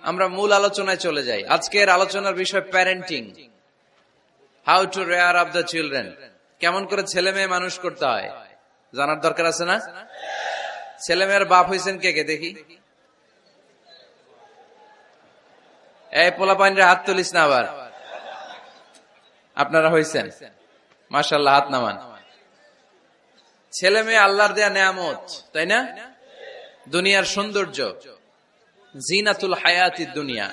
আমরা মূল আলোচনায় চলে যাই। আজকের আলোচনার বিষয় parenting, how to rare up the children. কেমন করে ছেলে মেয়ে মানুষ করতে হয় জানার দরকার আছে না? ছেলে মেয়ের বাপ হয়েছেন কে কে দেখি? এই পোলাপাইনরে হাত তুলিস না আবার। আপনারা হয়েছেন? মাশাআল্লাহ, হাত নামান। ছেলে মেয়ে আল্লাহর দেয়া নেয়ামত, তাই না? দুনিয়ার সৌন্দর্য, জিনাতুল হায়াতিদ দুনিয়া।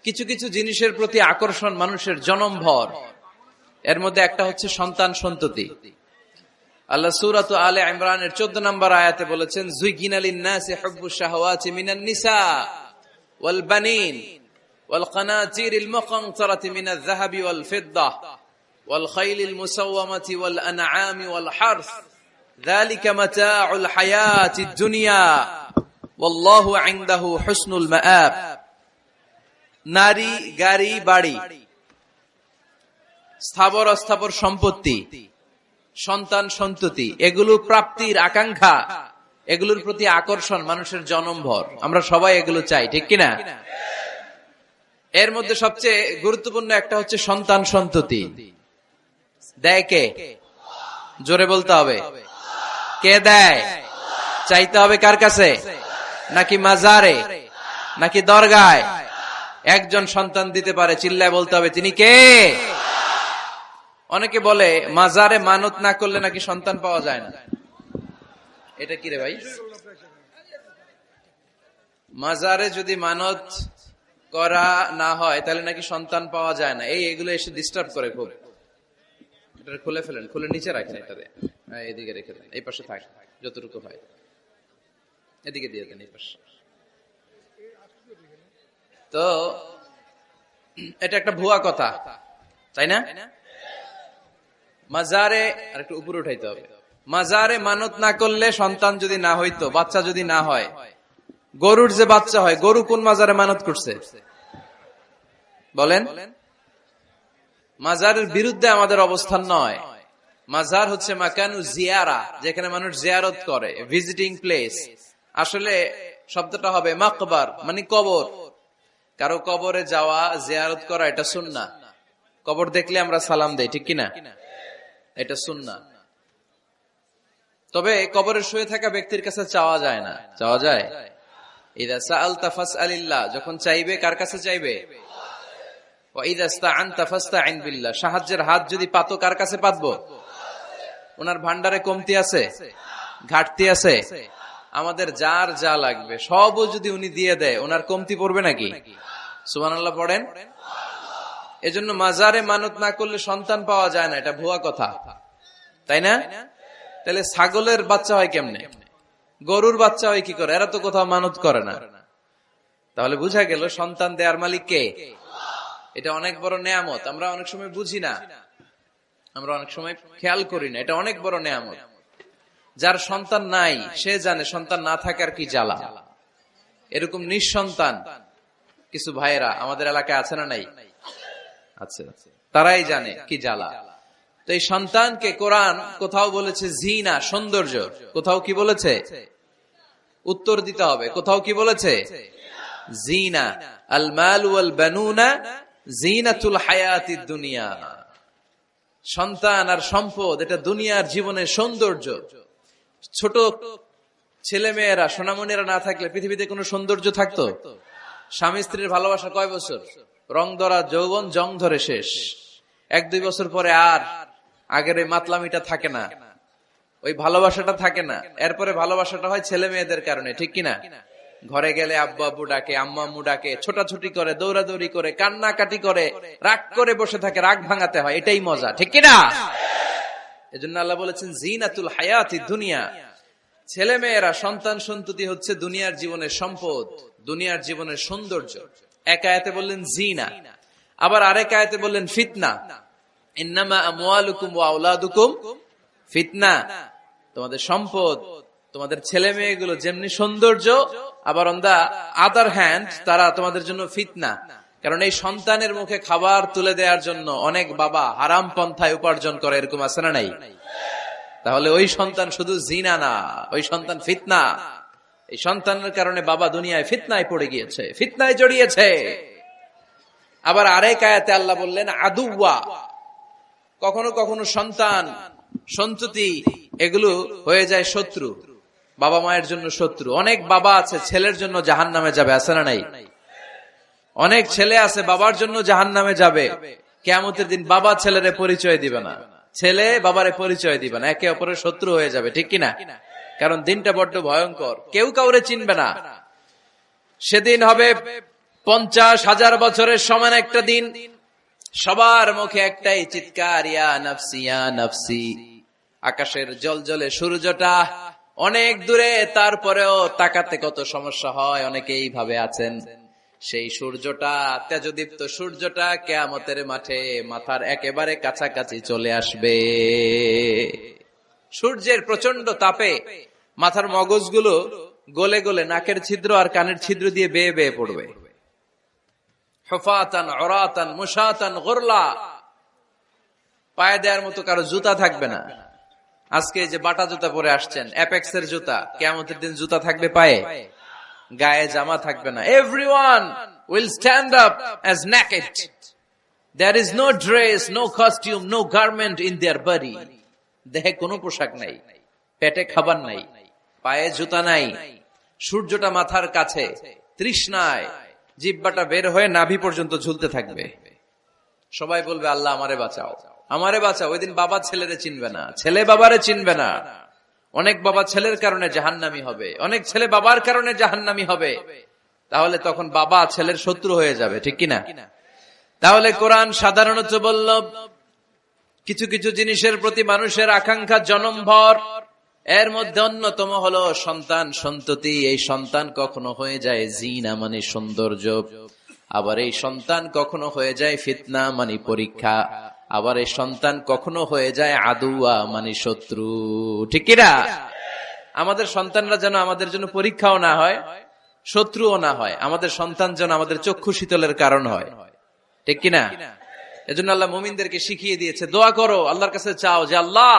কিছু কিছু জিনিসের প্রতি আকর্ষণ মানুষের জনমভর। এর মধ্যে একটা হচ্ছে সন্তান সন্ততি। আল্লাহ সূরাত আলে ইমরানের 14 নম্বর আয়াতে বলেছেন, যুইগিনা লিন-নাসি হুব্বুশ শাহাওয়াতি মিনান নিসা ওয়াল বানিন ওয়াল কানাতিরিল মুকানতারাতি মিনাজ যাহাবি ওয়াল ফিদ্দাহ ওয়াল খাইলিল মুসাওয়ামাতি ওয়াল আনআমি ওয়াল হারস যালিকা মাতাউল হায়াতিদ দুনিয়া ওয়াল্লাহু ইনদাহু হুসনুল মাআব। নারী, গাড়ি, বাড়ি, স্থাবর অস্থাবর সম্পত্তি, সন্তান সন্ততি, এগুলো প্রাপ্তির আকাঙ্ক্ষা, এগুলোর প্রতি আকর্ষণ মানুষের জনমভর। আমরা সবাই এগুলো চাই, ঠিক কিনা? এর মধ্যে সবচেয়ে গুরুত্বপূর্ণ একটা হচ্ছে সন্তান সন্ততি। দেয় কে? জোরে বলতে হবে, কে দেয়? চাইতে হবে কার কাছে? নাকি মাজারে, নাকি দরগায়? একজন সন্তান দিতে পারে, চিল্লায় বলতে হবে তিনি কে? অনেকে বলে মাজারে মানত না করলে নাকি সন্তান পাওয়া যায় না। এটা কি রে ভাই? মাজারে যদি মানত করা না হয় তাহলে নাকি সন্তান পাওয়া যায় না। এগুলো এসে ডিস্টার্ব করে খুব। এটা খুলে ফেলেন, খুলে নিচে রাখেন, এটাতে এদিকে রেখে দেন, এই পাশে থাক যতটুকু হয়, এদিকে দিয়ে দেন এই পাশে। তো এটা একটা ভুয়া কথা, তাই না? মাজারে আর একটু উপরে উঠাইতে হবে। মাজারে মানত না করলে সন্তান যদি না হইতো, বাচ্চা যদি না হয়, গরুর যে বাচ্চা হয়, গরু কোন মাজারে মানত করছে বলেন? মাজারের বিরুদ্ধে আমাদের অবস্থান নয়। মাজার হচ্ছে মাকানু জিয়ারা, যেখানে মানুষ জিয়ারত করে, ভিজিটিং প্লেস। আসলে শব্দটা হবে মাকবার, মানে কবর। কারো কবরে যাওয়া, জিয়ারত করা, এটা সুন্নাহ। কবর দেখলে আমরা সালাম দেই, ঠিক কিনা? এটা সুন্নাহ। তবে কবরে শুয়ে থাকা ব্যক্তির কাছে চাওয়া যায় না। চাওয়া যায়? ইযা সাআলতা ফাসআলিল্লাহ, যখন চাইবে কার কাছে চাইবে? ওয়া ইযা ইসতাআনতা ফাসতাইন বিল্লাহ, সাহায্যের হাত যদি পাতো কার কাছে পাতবো? ওনার ভান্ডারে কমতি আছে, ঘাটতি আছে? আমাদের যার যা লাগবে সবও যদি উনি দিয়ে দেয়, ওনার কমতি পড়বে নাকি? সুবহানাল্লাহ পড়েন। এজন্য মাজারে মানত না করলে সন্তান পাওয়া যায় না, এটা ভুয়া কথা, তাই না? তাহলে ছাগলের বাচ্চা হয় কেমনে? গরুর বাচ্চা হয় কি করে? এরা তো কোথাও মানত করে না। তাহলে বুঝা গেল সন্তান দেয়ার মালিক কে? এটা অনেক বড় নেয়ামত। আমরা অনেক সময় বুঝি না, আমরা অনেক সময় খেয়াল করি না। এটা অনেক বড় নেয়ামত। যার সন্তান নাই সে জানে সন্তান না থাকার কি জ্বালা। এরকম নিঃসন্তান কিছু ভাইয়েরা আমাদের এলাকায় আছে না নাই? আছে। তারাই জানে কি জ্বালা। তো এই সন্তানকে কোরআন কোথাও বলেছে জিনা, সৌন্দর্য, কোথাও কি বলেছে? উত্তর দিতে হবে। কোথাও কি বলেছে? জিনা। আল মাল ওয়াল বানুনা জিনাতুল হায়াতিদ দুনিয়া। সন্তান আর সম্পদ এটা দুনিয়ার জীবনের সৌন্দর্য। ছোট ছেলে মেয়েরা, সোনামণিরা না থাকলে পৃথিবীতে কোনো সৌন্দর্য থাকতো? স্বামী স্ত্রীর ভালোবাসা কয় বছর? রং ধরা যৌবন, জং ধরে শেষ। 1-2 বছর পরে আর আগের ওই মাতলামিটা থাকে না, ওই ভালোবাসাটা থাকে না। এরপরে ভালোবাসাটা হয় ছেলে মেয়েদের কারণে, ঠিক কিনা? ঘরে গেলে আব্বু আব্বু ডাকে, আম্মু আম্মু ডাকে, ছোটাছুটি করে, দৌড়াদৌড়ি করে, কান্নাকাটি করে, রাগ করে বসে থাকে, রাগ ভাঙাতে হয়। এটাই মজা, ঠিক কিনা? এজন্য আল্লাহ বলেছেন জিনাতুল হায়াতিদ দুনিয়া। ছেলে মেয়েরা, সন্তান সন্ততি হচ্ছে দুনিয়ার জীবনের সম্পদ, দুনিয়ার জীবনের সৌন্দর্য। এক আয়াতে বললেন জিনা, আবার আরেক আয়াতে বললেন ফিতনা। ইন্নামা আমওয়ালুকুম ওয়া আওলাদুকুম ফিতনা। তোমাদের সম্পদ, তোমাদের ছেলে মেয়েগুলো যেমনি সৌন্দর্য, আবার অন দা আদার হ্যান্ড তারা তোমাদের জন্য ফিতনা। কারণ এই সন্তানের মুখে খাবার তুলে দেওয়ার জন্য অনেক বাবা হারাম পন্থায় উপার্জন করে, এরকম আছে না নাই? তাহলে ওই সন্তান শুধু জিনা না, ওই সন্তান ফিতনা। এই সন্তানের কারণে বাবা দুনিয়ায় ফিতনায় পড়ে গিয়েছে, ফিতনায় জড়িয়েছে। আবার আরেক আয়াতে আল্লাহ বললেন আদুওয়া, কখনো কখনো সন্তান সন্ততি এগুলো হয়ে যায় শত্রু, বাবা মায়ের জন্য শত্রু। অনেক বাবা আছে ছেলের জন্য জাহান্নামে যাবে, আছে না নাই? অনেক ছেলে আছে বাবার জন্য জাহান্নামে যাবে। কিয়ামতের দিন বাবা ছেলেরে পরিচয় দিবে না, ছেলে বাবারে পরিচয় দিবে না, একে অপরের শত্রু হয়ে যাবে, ঠিক কিনা? কারণ দিনটা বড্ড ভয়ঙ্কর, কেউ কাউরে চিনবে না। সেদিন হবে 50,000 বছরের সমান একটা দিন। সবার মুখে একটাই চিৎকার, ইয়া নাফসি ইয়া নাফসি। আকাশের জলজলে সূর্যটা অনেক দূরে, তারপরেও তাকাতে কত সমস্যা হয়। অনেকে এইভাবে আছেন, সেই সূর্যটা, তেজদীপ্ত সূর্যটা কিয়ামতের মাঠে মাথার একেবারে কাছাকাছি চলে আসবে। সূর্যের প্রচন্ড তাপে মাথার মগজগুলো গলে গলে নাকের ছিদ্র আর কানের ছিদ্র দিয়ে বেয়ে বেয়ে পড়বে। হুফাতান উরাতান মুশাতান গুরলা, পায়ে দেওয়ার মতো কারো জুতা থাকবে না। আজকে যে বাটা জুতা পরে আসছেন, অ্যাপেক্সের জুতা, কিয়ামতের দিন জুতা থাকবে পায়ে, গায়ে জামা থাকবে না। Everyone will stand up as naked. There is no dress, no costume, no garment in their body. দেহে কোনো পোশাক নাই, পেটে খাবার নাই, পায়ে জুতা নাই, সূর্যটা মাথার কাছে, তৃষ্ণায় জিহ্বাটা বের হয়ে নাভি পর্যন্ত ঝুলতে থাকবে। সবাই বলবে আল্লাহ আমারে বাঁচাও, আমারে বাঁচাও। ওই দিন বাবা ছেলেরে চিনবে না, ছেলে বাবারে চিনবে না। অনেক বাবা ছেলের কারণে জাহান্নামী হবে, অনেক ছেলে বাবার কারণে জাহান্নামী হবে। তাহলে তখন বাবা ছেলের শত্রু হয়ে যাবে, ঠিক কিনা? তাহলে কোরআন সাধারণত বলল কিছু কিছু জিনিসের প্রতি মানুষের আকাঙ্ক্ষা জনমভর, এর মধ্যে অন্যতম হলো সন্তান সন্ততি। এই সন্তান কখনো হয়ে যায় জিনা মানে সৌন্দর্য, আবার এই সন্তান কখনো হয়ে যায় ফিতনা মানে পরীক্ষা, আবার এই সন্তান কখনো হয়ে যায় আদুয়া মানে শত্রু, ঠিক কিনা? আমাদের সন্তানরা যেন আমাদের জন্য পরীক্ষাও না হয়, শত্রুও না হয়। আমাদের সন্তান যেন আমাদের চক্ষু শীতলের কারণ হয়, ঠিক কিনা? এজন্য আল্লাহ মুমিনদেরকে শিখিয়ে দিয়েছে, দোয়া করো, আল্লাহর কাছে চাও যে আল্লাহ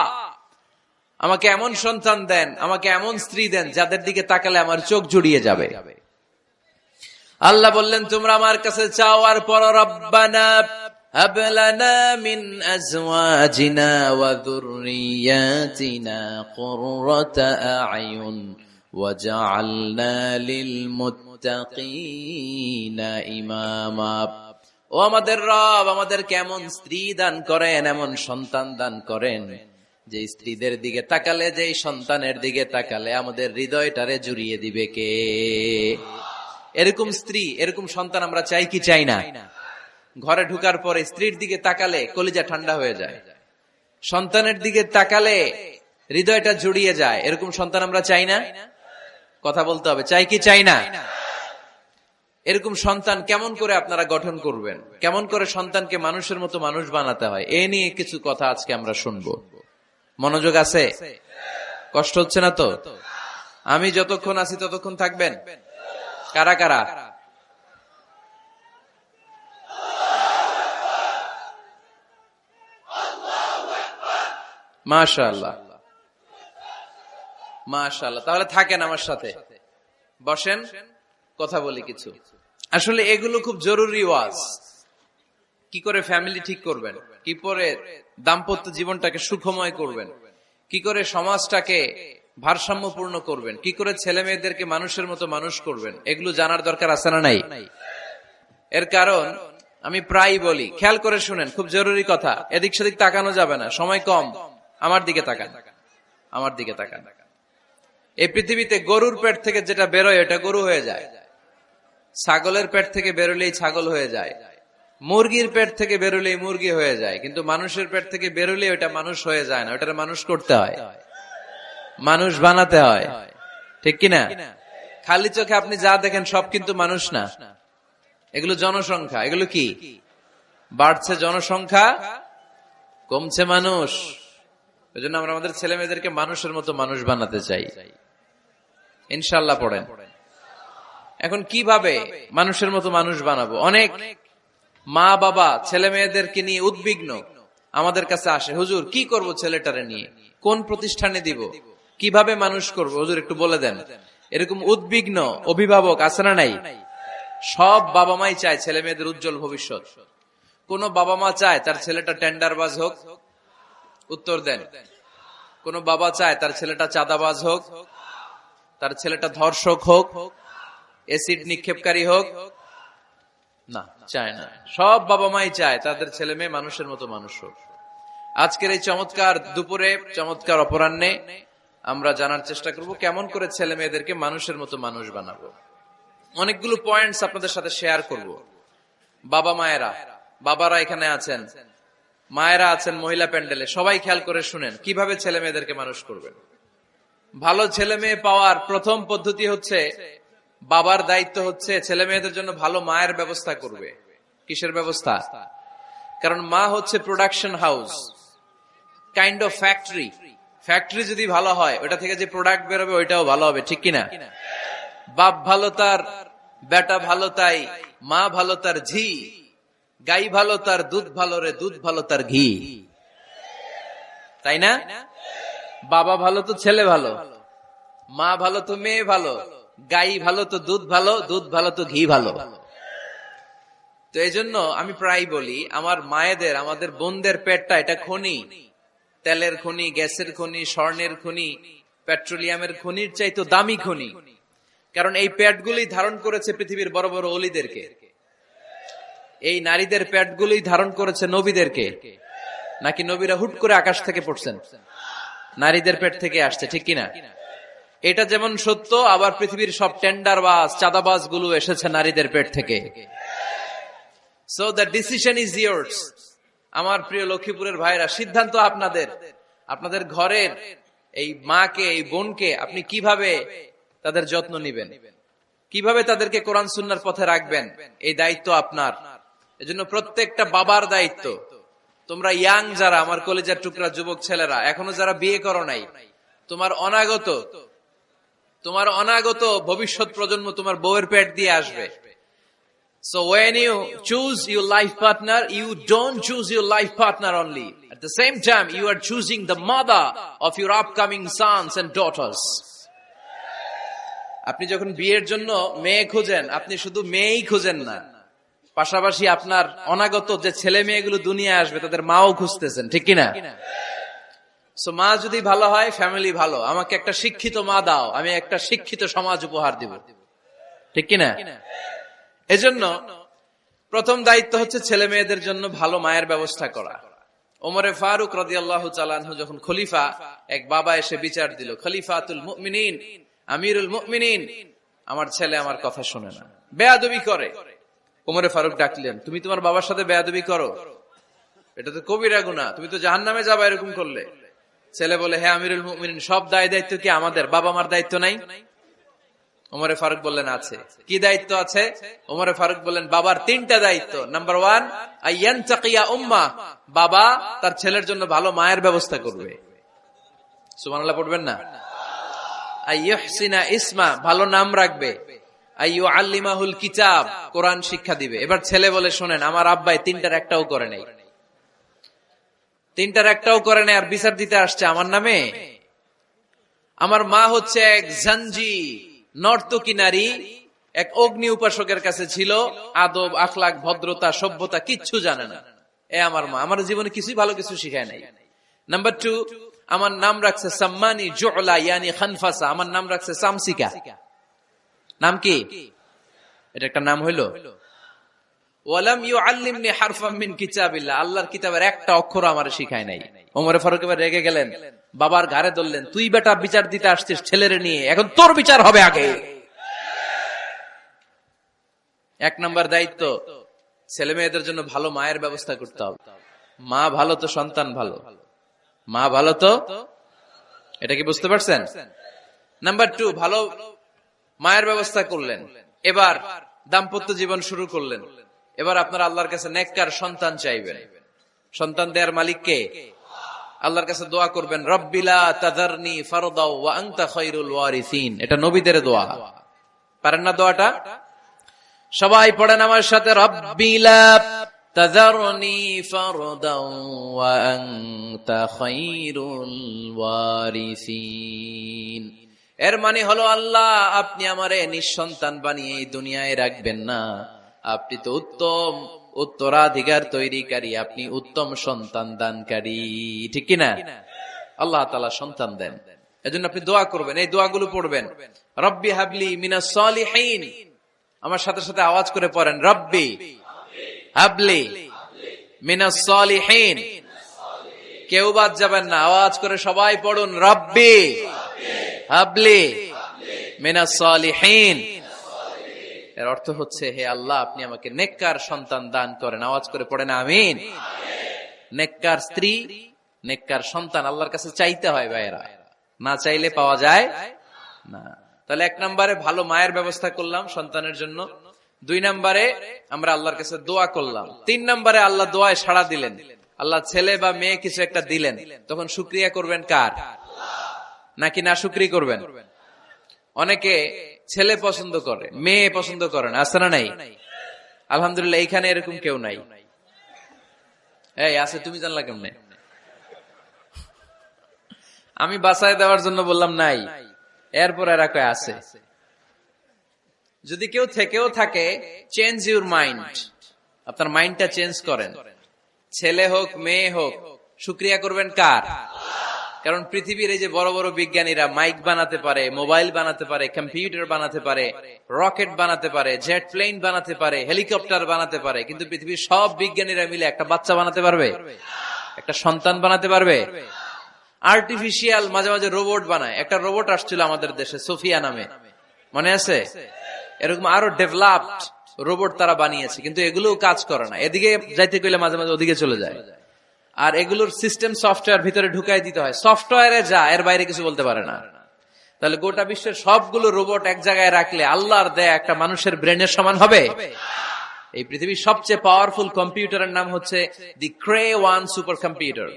আমাকে এমন সন্তান দেন, আমাকে এমন স্ত্রী দেন যাদের দিকে তাকালে আমার চোখ জুড়িয়ে যাবে। আল্লাহ বললেন তোমরা আমার কাছে চাও, আর পর রব্বানা হাব লানা মিন আজওয়াজিনা ওয়া যুররিয়াতিনা কুররাতা আ'য়ুন ওয়াজআলনা লিল মুত্তাকিনা ইমামা। ও আমাদের রব, আমাদেরকে এমন স্ত্রী দান করেন, এমন সন্তান দান করেন যে স্ত্রীদের দিকে তাকালে, যে সন্তানের দিকে তাকালে আমাদের হৃদয়টারে জুড়িয়ে দিবে কে? এরকম স্ত্রী, এরকম সন্তান আমরা চাই কি চাই না? ঘরে ঢুকার পরে স্ত্রীর দিকে তাকালে কলিজা ঠান্ডা হয়ে যায়, সন্তানের দিকে তাকালে হৃদয়টা জুড়িয়ে যায়। এরকম সন্তান আমরা চাই না? কথা বলতে হবে, চাই কি চাই না? এরকম সন্তান কেমন করে আপনারা গঠন করবেন, কেমন করে সন্তানকে মানুষের মতো মানুষ বানাতে হয়, এ নিয়ে কিছু কথা আজকে আমরা শুনবো। মনোযোগ আছে? কষ্ট হচ্ছে না তো? আমি যতক্ষণ আছি ততক্ষণ থাকবেন? কারা কারা? মাশাআল্লাহ, মাশাআল্লাহ। তাহলে থাকেন আমার সাথে, বসেন, কথা বলি কিছু। আসলে এগুলো খুব জরুরি ওয়াজ। কি করে ফ্যামিলি ঠিক করবেন, কি করে দাম্পত্য জীবনটাকে সুখময় করবেন, কি করে সমাজটাকে ভারসাম্যপূর্ণ করবেন, কি করে ছেলে মেয়েদেরকে মানুষের মতো মানুষ করবেন, এগুলো জানার দরকার আছে না নাই? এর কারণ আমি প্রায় বলি, খেয়াল করে শুনেন, খুব জরুরি কথা, এদিক সেদিক তাকানো যাবে না, সময় কম। আমার দিকে তাকান, আমার দিকে তাকান। এই পৃথিবীতে গরুর পেট থেকে যেটা বেরোয় এটা গরু হয়ে যায়, ছাগলের পেট থেকে বেরোলেই ছাগল হয়ে যায়, মুরগির পেট থেকে বেরোলেই মুরগি হয়ে যায়, কিন্তু মানুষের পেট থেকে বেরোলে ওটা মানুষ হয়ে যায় না, ওটার মানুষ করতে হয়, মানুষ বানাতে হয়, ঠিক কিনা? খালি চোখে আপনি যা দেখেন সব কিন্তু মানুষ না, এগুলো জনসংখ্যা। এগুলো কি? বাড়ছে জনসংখ্যা, কমছে মানুষ। ওই জন্য আমরা আমাদের ছেলে মেয়েদেরকে মানুষের মতো মানুষ বানাতে চাই, ইনশাআল্লাহ। পড়েন। এখন কিভাবে মানুষের মতো মানুষ বানাবো? অনেক মা বাবা ছেলে মেয়েদেরকে নিয়ে উদ্বিগ্ন, আমাদের কাছে আসে, হুজুর কি করব ছেলেটারে নিয়ে, কোন প্রতিষ্ঠানে দিব, কিভাবে মানুষ করব, হুজুর একটু বলে দেন। এরকম উদ্বিগ্ন অভিভাবক আছে না নাই? সব বাবা মাই চায় ছেলে মেয়েদের উজ্জ্বল ভবিষ্যৎ। কোন বাবা মা চায় তার ছেলেটা টেন্ডারবাজ হোক? উত্তর দেন। কোন বাবা চায় তার ছেলেটা চাঁদাবাজ হোক, তার ছেলেটা ধর্ষক হোক, এসিড নিক্ষেপকারী হোক? না, চায় না। সব বাবা মাই চায় তাদের ছেলে মেয়ে মানুষের মতো মানুষ হোক। আজকের এই চমৎকার দুপুরে, চমৎকার অপরাহ্নে আমরা জানার চেষ্টা করব কেমন করে ছেলে মেয়েদেরকে মানুষের মতো মানুষ বানাবো। অনেকগুলো পয়েন্টস আপনাদের সাথে শেয়ার করব। বাবা মায়েরা, বাবারা এখানে আছেন, মায়েরা আছেন মহিলা প্যান্ডেলে, সবাই খেয়াল করে শুনেন কিভাবে ছেলে মেয়েদেরকে মানুষ করবেন। ভালো ছেলে মেয়ে পাওয়ার প্রথম পদ্ধতি হচ্ছে, বাবার দায়িত্ব হচ্ছে ছেলে মেয়েদের জন্য ভালো মায়ের ব্যবস্থা করবে। কিসের ব্যবস্থা? কারণ মা হচ্ছে production house, kind of factory. Factory যদি ভালো হয়, ওটা থেকে যে প্রোডাক্ট বেরোবে ওইটাও ভালো হবে, ঠিক কিনা? বাপ ভালো তার বেটা ভালো তাই, মা ভালো তার ঝি, গাই ভালো তার দুধ ভালো রে, দুধ ভালো তার ঘি, তাই না? বাবা ভালো তো ছেলে ভালো, মা ভালো তো মেয়ে ভালো, গাই ভালো তো দুধ ভালো, দুধ ভালো তো ঘি ভালো। তো এই জন্য আমি প্রায় বলি, আমার মায়েদের, আমাদের বোনদের পেটটা এটা খনি, তেলের খনি, গ্যাসের খনি, স্বর্ণের খনি, পেট্রোলিয়ামের খনির চাইতো দামি খনি। কারণ এই পেটগুলোই ধারণ করেছে পৃথিবীর বড় বড় অলিদেরকে। এই নারীদের পেটগুলোই ধারণ করেছে নবীদেরকে। নাকি নবীরা হুট করে আকাশ থেকে পড়ছেন? নারীদের পেট থেকে আসছে, ঠিক কিনা? এটা যেমন সত্য, আবার পৃথিবীর সব টেন্ডারবাজ, চাঁদাবাজ গুলো এসেছে নারীদের পেট থেকে। So the decision is years. আমার প্রিয় লক্ষ্মীপুরের ভাইরা, সিদ্ধান্ত আপনাদের। আপনাদের ঘরের এই মাকে, এই বোনকে আপনি কিভাবে তাদের যত্ন নিবেন, কিভাবে তাদেরকে কোরআন সুন্নাহর পথে রাখবেন, এই দায়িত্ব আপনার। এজন্য প্রত্যেকটা বাবার দায়িত্ব। তোমরা ইয়াং যারা, আমার কলেজের টুকরা যুবক ছেলেরা, এখনো যারা বিয়ে করো নাই, তোমার অনাগত ভবিষ্যৎ প্রজন্ম তোমার বউয়ের পেট দিয়ে আসবে। So when you choose your life partner, you don't choose your life partner only. At the same time, you are choosing the mother of your upcoming sons and daughters. আপনি যখন বিয়ের জন্য মেয়ে খোঁজেন, আপনি শুধু মেয়েই খোঁজেন না, পাশাপাশি আপনার অনাগত যে ছেলে মেয়েগুলো দুনিয়া আসবে তাদের মাও খুঁজতেছেন, ঠিক কিনা? সো মা যদি ভালো হয়, ফ্যামিলি ভালো। আমাকে একটা শিক্ষিত মা দাও, আমি একটা শিক্ষিত সমাজ উপহার দিব, ঠিক কিনা? এজন্য প্রথম দায়িত্ব হচ্ছে ছেলে মেয়েদের জন্য ভালো মায়ের ব্যবস্থা করা। ওমরে ফারুক রাদিয়াল্লাহু তাআলা আনহু যখন খলিফা, এক বাবা এসে বিচার দিল, খলিফাতুল মুমিনিন, আমিরুল মুমিনিন, আমার ছেলে আমার কথা শুনে না, বেয়াদবি করে। ওমরে ফারুক ডাকলেন, তুমি তোমার বাবার সাথে বেয়াদবি করো? এটা তো কবিরা গুনাহ, তুমি তো জাহান্নামে যাবা এরকম করলে। ছেলে বলে, হ্যাঁ আমিরুল মুমিনিন, সব দায়িত্ব কি আমাদের? বাবা মার দায়িত্ব নাই? ওমরে ফারুক বললেন, আছে। কি দায়িত্ব আছে? ওমরে ফারুক বললেন, বাবার তিনটা দায়িত্ব। নাম্বার 1, আইয়ানতাকিয়া উম্মাহ, বাবা তার ছেলের জন্য ভালো মায়ের ব্যবস্থা করবে। সুবহানাল্লাহ পড়বেন না? আইয়ুহসিনা ইসমা, ভালো নাম রাখবে। আইয়ুআল্লিমাহুল কিতাব, কোরআন শিক্ষা দিবে। এবার ছেলে বলে, শোনেন, আমার আব্বাই তিনটার একটাও করে নাই, তিনটার একটাও করে নাই, আর বিচার দিতে আসছে আমার নামে। আমার মা হচ্ছে এক জাঞ্জি, নর্তকী নারী, এক অগ্নি উপাসকের কাছে ছিল, আদব আখলাক ভদ্রতা সভ্যতা কিচ্ছু জানে না। আমার মা আমার জীবনে কিছুই ভালো কিছু শিখায় নাই। নাম্বার 2, আমার নাম রাখছে সাম্মানি জুলা, ইয়ানি খানফাসা, আমার নাম রাখছে সামসিকা। নাম কি? এটা একটা নাম হইলো? ওয়ালাম ইউআল্লিমনি হারফাম মিন কিতাবিল্লাহ, আল্লাহর কিতাবের একটা অক্ষর আমারে শিখায় নাই। ওমরে ফারুক এবার রেগে গেলেন, বাবার ঘাড়ে ধরলেন, তুই বেটা বিচার দিতে আসছিস ছেলেরে নিয়ে, এখন তোর বিচার হবে আগে। 1 নম্বর দায়িত্ব, ছেলে মেয়েদের জন্য ভালো মায়ের ব্যবস্থা করতে হবে। মা ভালো তো সন্তান ভালো, মা ভালো তো, এটা কি বুঝতে পারছেন? নাম্বার 2, ভালো মায়ের ব্যবস্থা করলেন। এবার দাম্পত্য জীবন শুরু করলেন। এবার আপনার আল্লাহর কাছে নেককার সন্তান চাইবেন। সন্তান দেয়ার মালিক কে? আল্লাহর কাছে দোয়া করবেন, রব্বিলা তাযারনি ফারদাও ওয়া আনতা খায়রুল ওয়ারিসিন। এটা নবীদের দোয়া, পারেন না দোয়াটা? সবাই পড়েন আমার সাথে, রব্বিলা তাযারনি ফারদাও ওয়া আনতা খায়রুল ওয়ারিসিন। এর মানে হলো আল্লাহ আপনি আমারে নিঃসন্তান বানিয়ে এই দুনিয়ায় রাখবেন না, আপনি তো উত্তম উত্তরাধিকার তৈরিকারী, আপনি উত্তম সন্তান দানকারী, ঠিক কিনা? আল্লাহ তাআলা সন্তান দেন, এজন্য আপনি দোয়া করবেন, এই দোয়াগুলো পড়বেন। রব্বি হাবলি মিনাস সালিহিন, আমার সাথে সাথে আওয়াজ করে পড়েন, রব্বি হাবলি মিনাস সালিহিন। কেউ বাদ যাবেন না, আওয়াজ করে সবাই পড়ুন, রব্বি হাবলি মিনাস সালিহিন। এর অর্থ হচ্ছে, হে আল্লাহ আপনি আমাকে নেককার সন্তান দান করেন। আওয়াজ করে পড়েন আমিন। নেককার স্ত্রী, নেককার সন্তান আল্লাহর কাছে চাইতে হয় ভাইয়েরা, না চাইলে পাওয়া যায় না। তাহলে 1 নম্বরে ভালো মায়ের ব্যবস্থা করলাম সন্তানের জন্য, 2 নম্বরে আমরা আল্লাহর কাছে দোয়া করলাম, 3 নম্বরে আল্লাহ দোয়ায় সাড়া দিলেন, আল্লাহ ছেলে বা মেয়ে কিছু একটা দিলেন, তখন শুকরিয়া করবেন কার? নাকি না শুকরি করবেন? অনেকে ছেলে পছন্দ করে, মেয়ে পছন্দ করে না, আছে না নাই? আলহামদুলিল্লাহ এইখানে এরকম কেউ নাই। এই আছে, তুমি জানলা কেমনে? আমি বাঁচায় দেওয়ার জন্য বললাম নাই, এরপর এরা কয় আছে। যদি কেউ থেকেও থাকে, চেঞ্জ ইউর মাইন্ড, আপনার মাইন্ডটা চেঞ্জ করেন। ছেলে হোক মেয়ে হোক, শুকরিয়া করবেন কার? কারণ পৃথিবীর এই যে বড় বড় বিজ্ঞানীরা মাইক বানাতে পারে, মোবাইল বানাতে পারে, কম্পিউটার বানাতে পারে, রকেট বানাতে পারে, জেট প্লেন বানাতে পারে, হেলিকপ্টার বানাতে পারে, কিন্তু পৃথিবীর সব বিজ্ঞানীরা মিলে একটা বাচ্চা বানাতে পারবে? একটা সন্তান বানাতে পারবে? আর্টিফিশিয়াল মাঝে মাঝে রোবট বানায়। একটা রোবট আসছিল আমাদের দেশে, সোফিয়া নামে, মনে আছে? এরকম আরো ডেভেলপড রোবট তারা বানিয়েছে, কিন্তু এগুলোও কাজ করে না। এদিকে যাইতে গেলে মাঝে মাঝে ওদিকে চলে যায়। আর এগুলোর সিস্টেম সফটওয়্যার ভিতরে ঢুকাই দিতে হয়, সফটওয়্যারে যা, এর বাইরে কিছু বলতে পারে না। তাহলে গোটা বিশ্বের সবগুলো রোবট এক জায়গায় রাখলে আল্লাহর দেয়া একটা মানুষের ব্রেনের সমান হবে? এই পৃথিবীর সবচেয়ে পাওয়ারফুল কম্পিউটারের নাম হচ্ছে দি ক্রে-1 সুপার কম্পিউটার।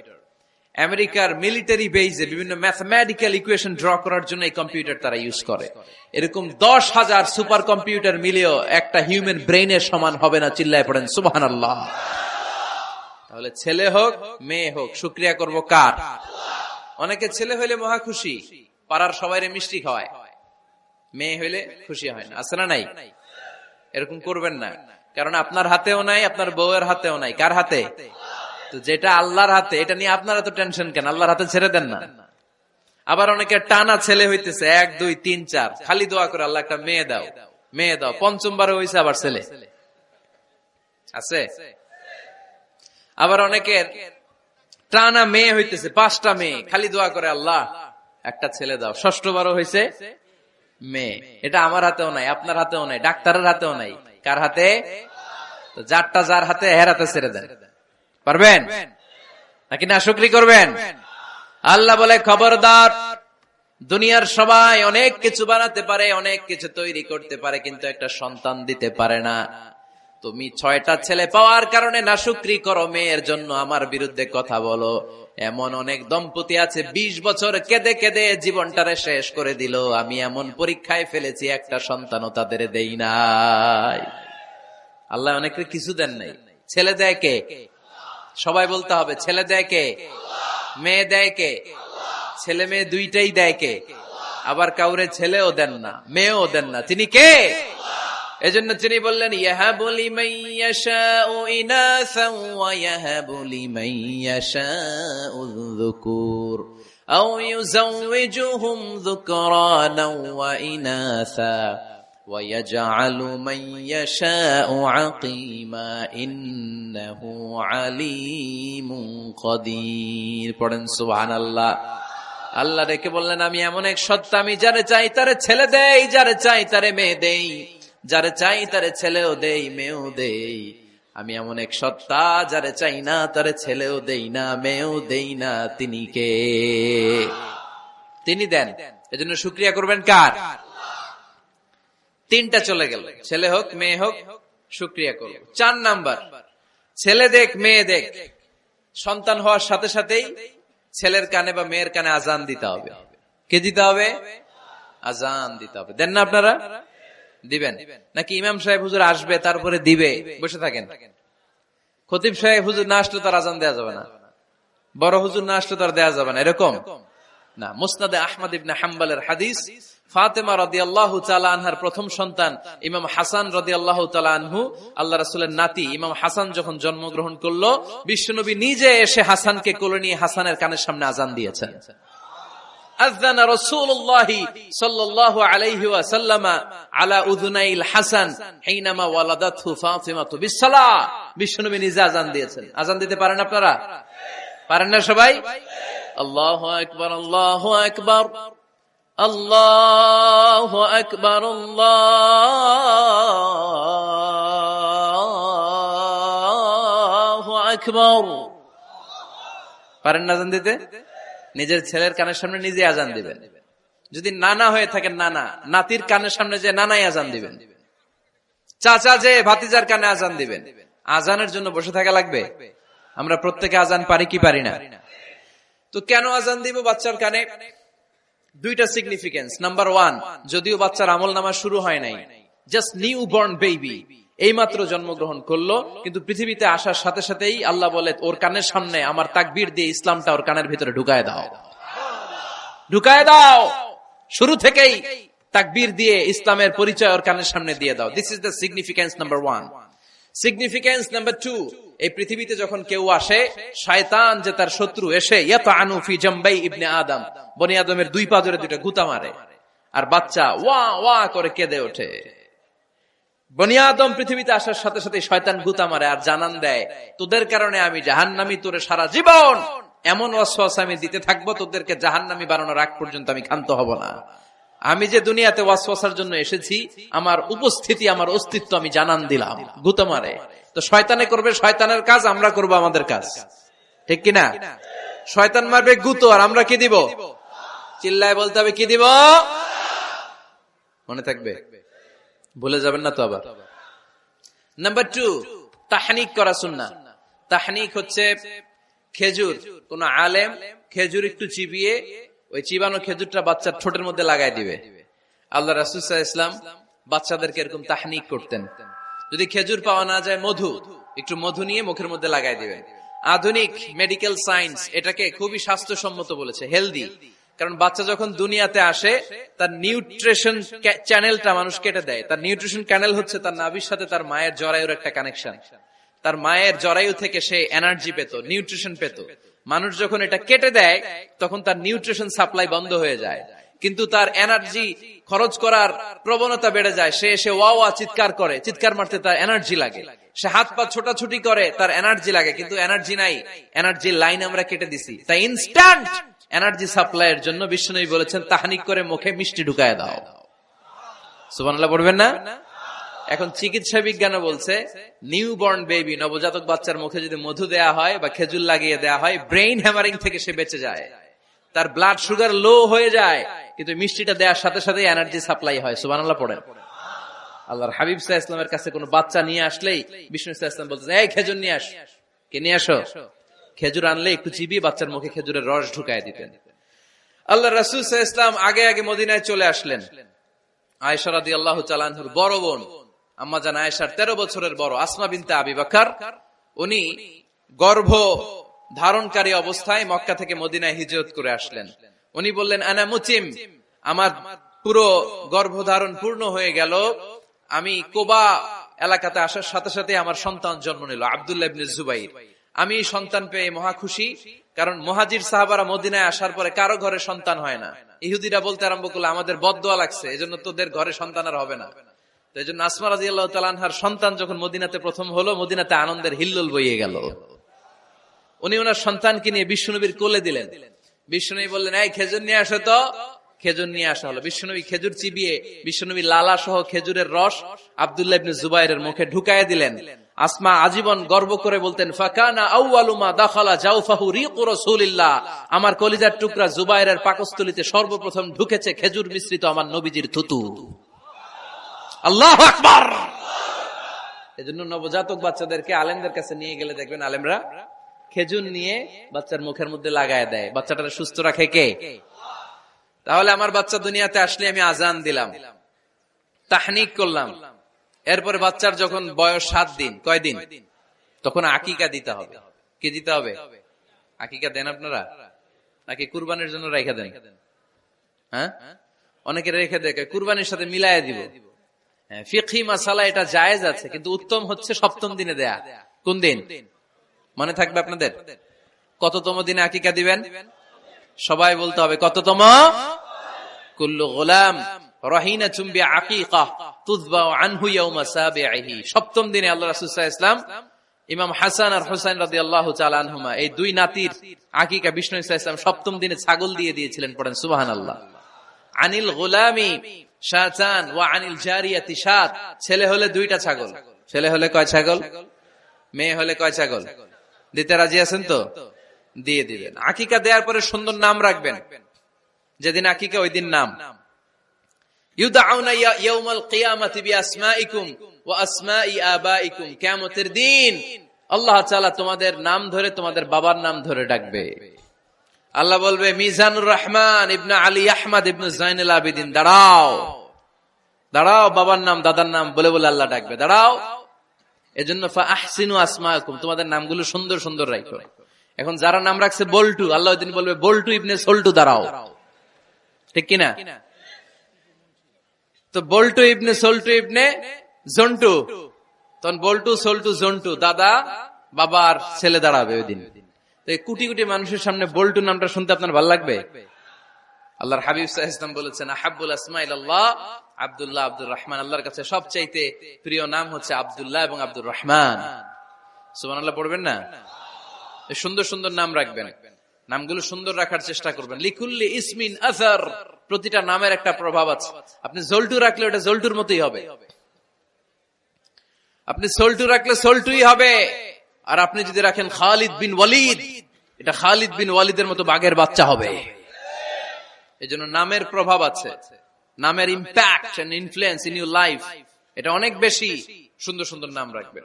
আমেরিকার মিলিটারি বেজে বিভিন্ন ম্যাথমেটিক্যাল ইকুয়েশন ড্র করার জন্য এই কম্পিউটার তারা ইউজ করে। এরকম 10,000 সুপার কম্পিউটার মিলেও একটা হিউম্যান ব্রেইনের সমান হবে না। চিল্লায় পড়েন সুবহানাল্লাহ। তাহলে ছেলে হোক মেয়ে হোক, শুকরিয়া করব কার? অনেকে ছেলে হইলে মহা খুশি, পাড়ার সবাইরে মিষ্টি খাওয়ায়, মেয়ে হইলে খুশি হয় না, আছে না নাই? এরকম করবেন না, কারণ আপনার হাতেও নাই, আপনার বউয়ের হাতেও নাই। কার হাতে? তো যেটা আল্লাহর হাতে, এটা নিয়ে আপনারা তো টেনশন কেন? আল্লাহর হাতে ছেড়ে দেন না। আবার অনেকে টানা ছেলে হইতেছে, 1, 2, 3, 4, খালি দোয়া করে আল্লাহ একটা মেয়ে দাও, মেয়ে দাও। 5ম বারে হইছে আবার ছেলে, আছে? আবার অনেকের টানা মেয়ে হইতেছে, 5টা মেয়ে, খালি দোয়া করে আল্লাহ একটা ছেলে দাও। 6ষ্ঠ বারও হইছে মেয়ে। এটা আমার হাতেও নাই, আপনার হাতেও নাই, ডাক্তারের হাতেও নাই। কার হাতে? তো যারটা যার হাতে, হের হাতে ছেড়ে দেন। পারবেন নাকি না শুকরি করবেন? আল্লাহ বলে, খবরদার, দুনিয়ার সবাই অনেক কিছু বানাতে পারে, অনেক কিছু তৈরি করতে পারে, কিন্তু একটা সন্তান দিতে পারে না। তুমি 6টা ছেলে পাওয়ার কারণে না শুকরি করো, মেয়ের জন্য আমার বিরুদ্ধে কথা বলো। এমন অনেক দম্পতি আছে 20 বছর কেঁদে কেঁদে জীবনটারে শেষ করে দিল। আমি এমন পরীক্ষায় ফেলেছি, একটা সন্তানও তাদের দেই নাই। আল্লাহ অনেকের কিছু দেন নাই। ছেলে দেয় কে? সবাই বলতে হবে, ছেলে দেয় কে? মেয়ে দেয় কে? ছেলে মেয়ে দুইটাই দেয় কে? আবার কাউরে ছেলেও দেন না, মেয়েও দেন না, তিনি কে? এজন্য তিনি বললেন, ইয়াহাবু লিমান ইয়াশাউ ইনাসান ওয়া ইয়াহাবু লিমান ইয়াশাউ যুকুর আও ইউযাওয়িজুহুম যুকরানান ওয়া ইনাসা ওয়া ইয়াজআলু মান ইয়াশাউ আকিমা ইন্নাহু আলীমুন কাদির। পড়েন সুবহানাল্লাহ। আল্লাহ রেখে বললেন, আমি এমন এক সত্তা, আমি যারে চাই তারে ছেলে দেই, যারে চাই তারে মেয়ে দেই, যারে চাই তারে ছেলেও দেই, মেয়েও দেই। আমি এমন এক সত্তা, যারে চাই না তারে ছেলেও দেই না, মেয়েও দেই না। তিনি কে? তিনি দেন। এজন্য শুকরিয়া করবেন কার? 3টা চলে গেল, ছেলে হোক মেয়ে হোক, শুকরিয়া করব। 4 নাম্বার, ছেলে দেখ মেয়ে দেখ, সন্তান হওয়ার সাথে সাথেই ছেলের কানে বা মেয়ের কানে আজান দিতে হবে। কে দিতে হবে? আজান দিতে হবে। দেন না আপনারা? দিবেন নাকি ইমাম সাহেব হুজুর আসবে তারপরে দিবে, বসে থাকেন? খতিব সাহেব হুজুর না আসলে তার আজান দেওয়া যাবে না, বড় হুজুর না আসলে তার দেওয়া যাবে না, এরকম না। মুসনাদে আহমদ ইবনে হাম্বলের হাদিস, ফাতেমা রাদিয়াল্লাহু তাআলা আনহার প্রথম সন্তান ইমাম হাসান রাদিয়াল্লাহু তাআলা আনহু, আল্লাহ রাসূলের নাতি ইমাম হাসান যখন জন্মগ্রহণ করলো, বিশ্বনবী নিজে এসে হাসানকে কোলে নিয়ে হাসানের কানের সামনে আযান দিয়েছেন। আযানা রাসূলুল্লাহ সাল্লাল্লাহু আলাইহি ওয়াসাল্লাম আলা উযুনাইল হাসান হিনামা ওয়ালাদাতহু ফাতিমাতু বিসসালাহ। বিশ্বনবী নিজে আযান দিয়েছেন। আযান দিতে পারেন আপনারা? পারেন না সবাই? আল্লাহু আকবার, আল্লাহু আকবার, আল্লাহু আকবার, আল্লাহু আকবার। পারেন না আযান দিতে? নিজের ছেলের কানের সামনে নিজে আযান দিবেন। যদি নানা হয়ে থাকেন, নানা নাতির কানের সামনে যে নানাই আযান দিবেন, চাচা যে ভাতিজার কানে আযান দিবেন। আযানের জন্য বসে থাকা লাগবে? আমরা প্রত্যেকে আযান পারি কি পারি না? তো কেন আযান দিব বাচ্চার কানে? দুইটা সিগনিফিকেন্স। নাম্বার ওয়ান, যদিও বাচ্চার আমল নামা শুরু হয় নাই, জাস্ট নিউ বর্ন বেবি, এইমাত্র জন্মগ্রহণ করলো, কিন্তু পৃথিবীতে আসার সাথে সাথেই আল্লাহ বলে ওর কানের সামনে আমার তাকবীর দিয়ে ইসলামটা ওর কানের ভিতরে ঢুকায় দাও, ঢুকায় দাও। শুরু থেকেই তাকবীর দিয়ে ইসলামের পরিচয় ওর কানের সামনে দিয়ে দাও। This is the significance number one. Significance number two, এই পৃথিবীতে যখন কেউ আসে, শয়তান যে তার শত্রু এসে ইয়াতাআনু ফি জামবাই ইবনে আদম, বনি আদমের দুই পা ধরে দুইটা গুতা মারে, আর বাচ্চা ওয়া ওয়া করে কেঁদে ওঠে। বনি আদম পৃথিবীতে আসার সাথে সাথে শয়তান গুতা মারে আর জানান দেয়, তোদের কারণে আমি জাহান্নামী, তোরে সারা জীবন এমন ওয়াসওয়াসা আমি দিতে থাকবো, তোদেরকে জাহান্নামী বানানোর আগ পর্যন্ত আমি ক্ষান্ত হব না। আমি যে দুনিয়াতে ওয়াসওয়াসার জন্য এসেছি, আমার উপস্থিতি, আমার অস্তিত্ব আমি জানান দিলাম। গুতা মারে। তো শয়তানে করবে শয়তানের কাজ, আমরা করব আমাদের কাজ, ঠিক কিনা? শয়তান মারবে গুতো, আর আমরা কি দিব? চিল্লায় বলতে হবে কি দিব? মনে থাকবে, ভুলে যাবেন না তো আবার। নাম্বার টু, তাহনিক করা সুন্নাহ। তাহনিক হচ্ছে খেজুর, কোন আলেম খেজুর একটু চিবিয়ে ওই চিবানো খেজুরটা বাচ্চার ঠোঁটের মধ্যে লাগাই দিবে। আল্লাহ রাসূল সাল্লাল্লাহু আলাইহি ওয়াসাল্লাম বাচ্চাদেরকে এরকম তাহনিক করতেন। যদি খেজুর পাওয়া না যায়, মধু, একটু মধু নিয়ে মুখের মধ্যে লাগাই দিবেন। আধুনিক মেডিকেল সায়েন্স এটাকে খুবই স্বাস্থ্যসম্মত বলেছে, হেলদি। কারণ বাচ্চা যখন দুনিয়াতে আসে, তার নিউট্রিশন চ্যানেলটা মানুষ কেটে দেয়। তার নিউট্রিশন চ্যানেল হচ্ছে তার নাভির সাথে তার মায়ের জরায়ুর একটা কানেকশন। তার মায়ের জরায়ু থেকে সে এনার্জি পেত, নিউট্রিশন পেত। মানুষ যখন এটা কেটে দেয়, তখন তার নিউট্রিশন সাপ্লাই বন্ধ হয়ে যায়, কিন্তু তার এনার্জি খরচ করার প্রবণতা বেড়ে যায়। সে এসে ওয়া ওয়া চিৎকার করে, চিৎকার মারতে তার এনার্জি লাগে। সে হাত পা ছোটাছুটি করে, তার এনার্জি লাগে, কিন্তু এনার্জি নাই, এনার্জির লাইন আমরা কেটে দিছি। তাই ইনস্ট্যান্ট এনার্জি সাপ্লাইয়ের জন্য বিশ্বনবী বলেছেন, তাহনিক করে মুখে মিষ্টি ঢুকায় দাও। সুবহানাল্লাহ পড়বেন না? এখন চিকিৎসা বিজ্ঞানও বলছে, নিউবর্ন বেবি, নবজাতক বাচ্চার মুখে যদি মধু দেয়া হয় বা খেজুর লাগিয়ে দেয়া হয়, ব্রেইন হ্যামারিং থেকে সে বেঁচে যায়। তার ব্লাড সুগার লো হয়ে যায়, কিন্তু মিষ্টিটা দেওয়ার সাথে সাথে এনার্জি সাপ্লাই হয়। সুবহানাল্লাহ পড়েন। আল্লাহর হাবিব সাল্লাল্লাহু আলাইহি ওয়াসাল্লামের কাছে কোনো বাচ্চা নিয়ে আসলেই বিষ্ণু সাল্লাল্লাহু আলাইহি ওয়াসাল্লাম বলতেন, এই খেজুর নিয়ে আস। কে নিয়ে আসো? খেজুর আনলে একটু চিবিয়ে বাচ্চার মুখে খেজুরের রস ঢুকায় দিতেন। আল্লাহ রাসূল সাল্লাল্লাহু আলাইহি ওয়াসাল্লাম আগে আগে মদিনায় চলে আসলেন। আয়েশা রাদিয়াল্লাহু তাআলা আনহার বড় বোন, আম্মা জান আয়েশার 13 বছরের বড়, আসমা বিনতে আবি বকর, উনি গর্ভ ধারণকারী অবস্থায় মক্কা থেকে মদিনায় হিজরত করে আসলেন। উনি বললেন, আনা মুতিম, আমার পুরো গর্ভধারণ পূর্ণ হয়ে গেল, আমি কোবা এলাকাতে আসার সাথে সাথে আমার সন্তান জন্ম নিল, আব্দুল্লাহ ইবনে জুবাইর। আমি সন্তান পেয়ে মহা খুশি, কারণ মুহাজির সাহাবারা মদিনায় আসার পরে কারো ঘরে সন্তান হয় না। ইহুদিরা বলতে আরম্ভ করলো, আমাদের বদদোয়া লাগছে, এজন্য তোদের ঘরে সন্তান আর হবে না। তো এই জন্য আসমা রাদিয়াল্লাহু তাআলা আনহার সন্তান যখন মদিনাতে প্রথম হলো, মদিনাতে আনন্দের হিল্লোল বইয়ে গেল। উনি ওনার সন্তানকে নিয়ে বিশ্বনবীর কোলে দিলেন। বিশ্বনবী বললেন, এই খেজুর নিয়ে আসো তো। খেজুর নিয়ে আসা হলো। বিশ্বনবী খেজুর চিবিয়ে বিশ্বনবী লালা সহ খেজুরের রস আব্দুল্লাহ ইবনে জুবাইরের মুখে ঢুকায় দিলেন। আসমা আজীবন গর্ব করে বলতেন, ফাকানা আউয়ালু মা দাখালা জাওফাহু রিকু রাসূলিল্লাহ, আমার কলিজার টুকরা জুবাইরের পাকস্থলীতে সর্বপ্রথম ঢুকেছে খেজুর মিশ্রিত আমার নবীজির থুতু। আল্লাহু আকবার। এজন্য নবজাতক বাচ্চাদেরকে আলেমদের কাছে নিয়ে গেলে দেখবেন আলেমরা খেজুর নিয়ে বাচ্চার মুখের মধ্যে লাগায় দেয়। বাচ্চাটাকে সুস্থ রাখে কে? তাহলে আমার বাচ্চা দুনিয়াতে আসলে আমি আজান দিলাম, তাহনিক করলাম, এরপরে বাচ্চার যখন বয়স 7 দিন, কয়দিন, তখন আকিকা দিতে হবে। কি দিতে হবে? আকিকা দেন আপনারা নাকি কুরবানির জন্য রাইখা দেন? হ্যাঁ, অনেকে রেখে দেখে কুরবানির সাথে মিলাইয়া দিব। ফিকহি মাসালা এটা জায়েজ আছে, কিন্তু উত্তম হচ্ছে সপ্তম দিনে দেয়া। কোন দিন মনে থাকবে আপনাদের? কততম দিনে আকিকা দিবেন? সবাই বলতে হবে কততম? কুল্লু গোলাম রাহিনাতুম বিআকিকাহ তুযবাউ আনহু ইয়াওমা সাবিহি। সপ্তম দিনে আল্লাহ রাসূল সাল্লাল্লাহু আলাইহি ওয়াসাল্লাম ইমাম হাসান আর হুসাইন রাদিয়াল্লাহু তাআলা আনহুমা এই দুই নাতির আকিকা বিষ্ণু সাল্লাল্লাহু আলাইহি ওয়াসাল্লাম সপ্তম দিনে ছাগল দিয়ে দিয়েছিলেন। পড়েন সুবহানাল্লাহ। আনিল গোলামি শাতান ওয়া আনিল জারিয়াতি শাত। ছেলে হলে দুইটা ছাগল। ছেলে হলে কয় ছাগল? মেয়ে হলে কয় ছাগল? দিতে রাজি আছেন তো? দিয়ে দিবেন। আকিকা দেওয়ার পরে সুন্দর নাম রাখবেন। যেদিন আকিকা ওই দিন নাম। ইউদাউনা ইয়াউমাল কিয়ামাতি বিআসমাইকুম ওয়া আসমাই আবাইকুম। কিয়ামতের দিন আল্লাহ তাআলা তোমাদের নাম ধরে তোমাদের বাবার নাম ধরে ডাকবে। আল্লাহ বলবে মিজানুর রহমান ইবনে আলী আহমদ ইবনে জাইনুল আবেদিন, দাঁড়াও দাঁড়াও, বাবার নাম দাদার নাম বলে বলে আল্লাহ ডাকবে, দাঁড়াও। এজন্য ফাআহসিনু আসমাকুম, তোমাদের নামগুলো সুন্দর সুন্দর রাখো। এখন যারা নাম রাখছে বল্টু, আল্লাহ ওই দিন বলবে বল্টু ইবনে সল্টু, দাঁড়াও। ঠিক কিনা? তো বল্টু ইবনে সল্টু ইবনে জন্টু, তখন বল্টু সল্টু জন্টু, দাদা বাবার ছেলে দাঁড়াবে ওই দিন। কোটি কোটি মানুষের সামনে বল্টু নামটা শুনতে আপনার ভালো লাগবে? আল্লাহর হাবিব সাল্লাল্লাহু আলাইহি ওয়াসাল্লাম বলেছেন আহাব্বুল আসমাইল আল্লাহ আব্দুল্লাহ আব্দুর রহমান। আল্লাহর কাছে সবচাইতে প্রিয় নাম হচ্ছে আব্দুল্লাহ এবং আব্দুর রহমান। সুবহানাল্লাহ পড়বেন না? সুন্দর সুন্দর নাম রাখবেন, নামগুলো সুন্দর রাখার চেষ্টা করবেন। লিকুল্লি ইসমিন আসার, প্রতিটা নামের একটা প্রভাব আছে। আপনি জল্টু রাখলে ওটা জল্টুর মতোই হবে, আপনি সল্টু রাখলে সল্টুই হবে। আর আপনি যদি রাখেন খালিদ বিন ওয়ালিদ, এটা খালিদ বিন ওয়ালিদের মতো বাঘের বাচ্চা হবে। এই জন্য নামের প্রভাব আছে, নামের impact and influence in your life এটা অনেক বেশি। সুন্দর সুন্দর নাম রাখবেন।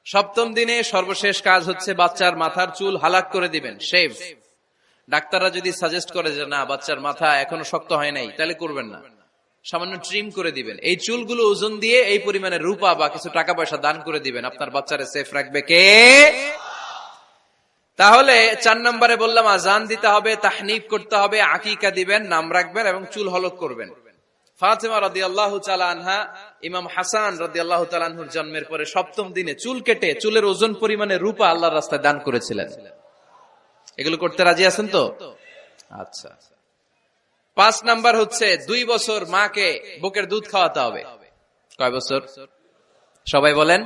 সপ্তম দিনে সর্বশেষ কাজ হচ্ছে বাচ্চার মাথার চুল হালাক করে দিবেন, শেভ। ডাক্তাররা যদি সাজেস্ট করে যে না বাচ্চার মাথা এখনো শক্ত হয় নাই, তাহলে করবেন না, সামান্য ট্রিম করে দিবেন। এই চুলগুলো ওজন দিয়ে এই পরিমাণে রূপা বা কিছু টাকা পয়সা দান করে দিবেন। আপনার বাচ্চারে সেফ রাখবে কে? তাহলে 4 নম্বরে বললাম আজান দিতে হবে, তাহনিক করতে হবে, আকিকা দিবেন, নাম রাখবেন এবং চুল হলক করবেন। ফাতেমা রাদিয়াল্লাহু তাআলা আনহা ইমাম হাসান রাদিয়াল্লাহু তাআলা আনহুর জন্মের পরে সপ্তম দিনে চুল কেটে চুলের ওজন পরিমাণে রূপা আল্লাহর রাস্তায় দান করেছিলেন। এগুলো করতে রাজি আছেন তো? আচ্ছা। 5 নাম্বার হচ্ছে 2 বছর মাকে বুকের দুধ খাওয়াতে হবে। কয় বছর? সবাই বলেন।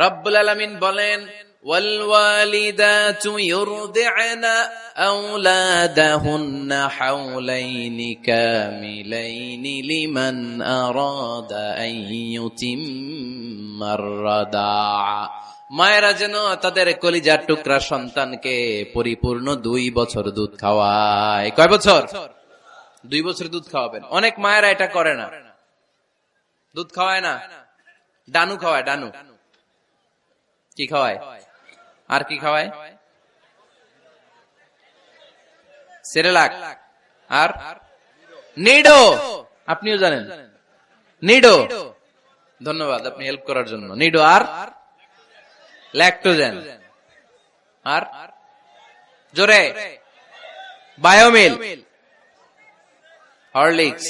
রব্বুল আলামিন বলেন ওয়াল ওয়ালিদাতু ইউরদি'না আওলাদাহুন্না হাওলাইনি কামিলাইনি লিমান আরাদা আন ইউতিম্মার রাদা'a। মায়েরা যেন তাদের কলিজার টুকরা সন্তানকে পরিপূর্ণ 2 বছর দুধ খাওয়ায়। কয় বছর? 2 বছর দুধ খাওয়াবেন। অনেক মায়েরা এটা করে না, দুধ খাওয়ায় না, ডানু খাওয়ায়। ডানু কি খাওয়ায়? আর কি খাওয়ায়? সেরেলাক আর নিডো। আপনিও জানেন নিডো? ধন্যবাদ আপনি হেল্প করার জন্য। নিডো আর ল্যাকটোজেন আর জোরে বায়োমিল, হরলিক্স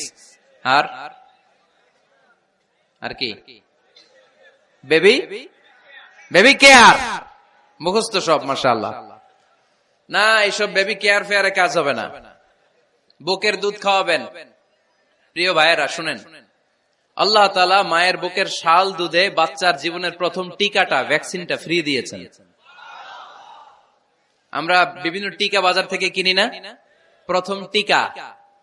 আর কি? Baby care. মুখস্থ সব মাশাআল্লাহ। না, এইসব বেবি কেয়ার ফেয়ারে কাজ হবে না। বুকের দুধ খাওয়াবেন। প্রিয় ভাইয়েরা শুনেন, আল্লাহ তাআলা মায়ের বুকের শাল দুধে বাচ্চার জীবনের প্রথম টিকাটা, ভ্যাকসিনটা ফ্রি দিয়েছেন। আমরা বিভিন্ন টিকা বাজার থেকে কিনি না? প্রথম টিকা,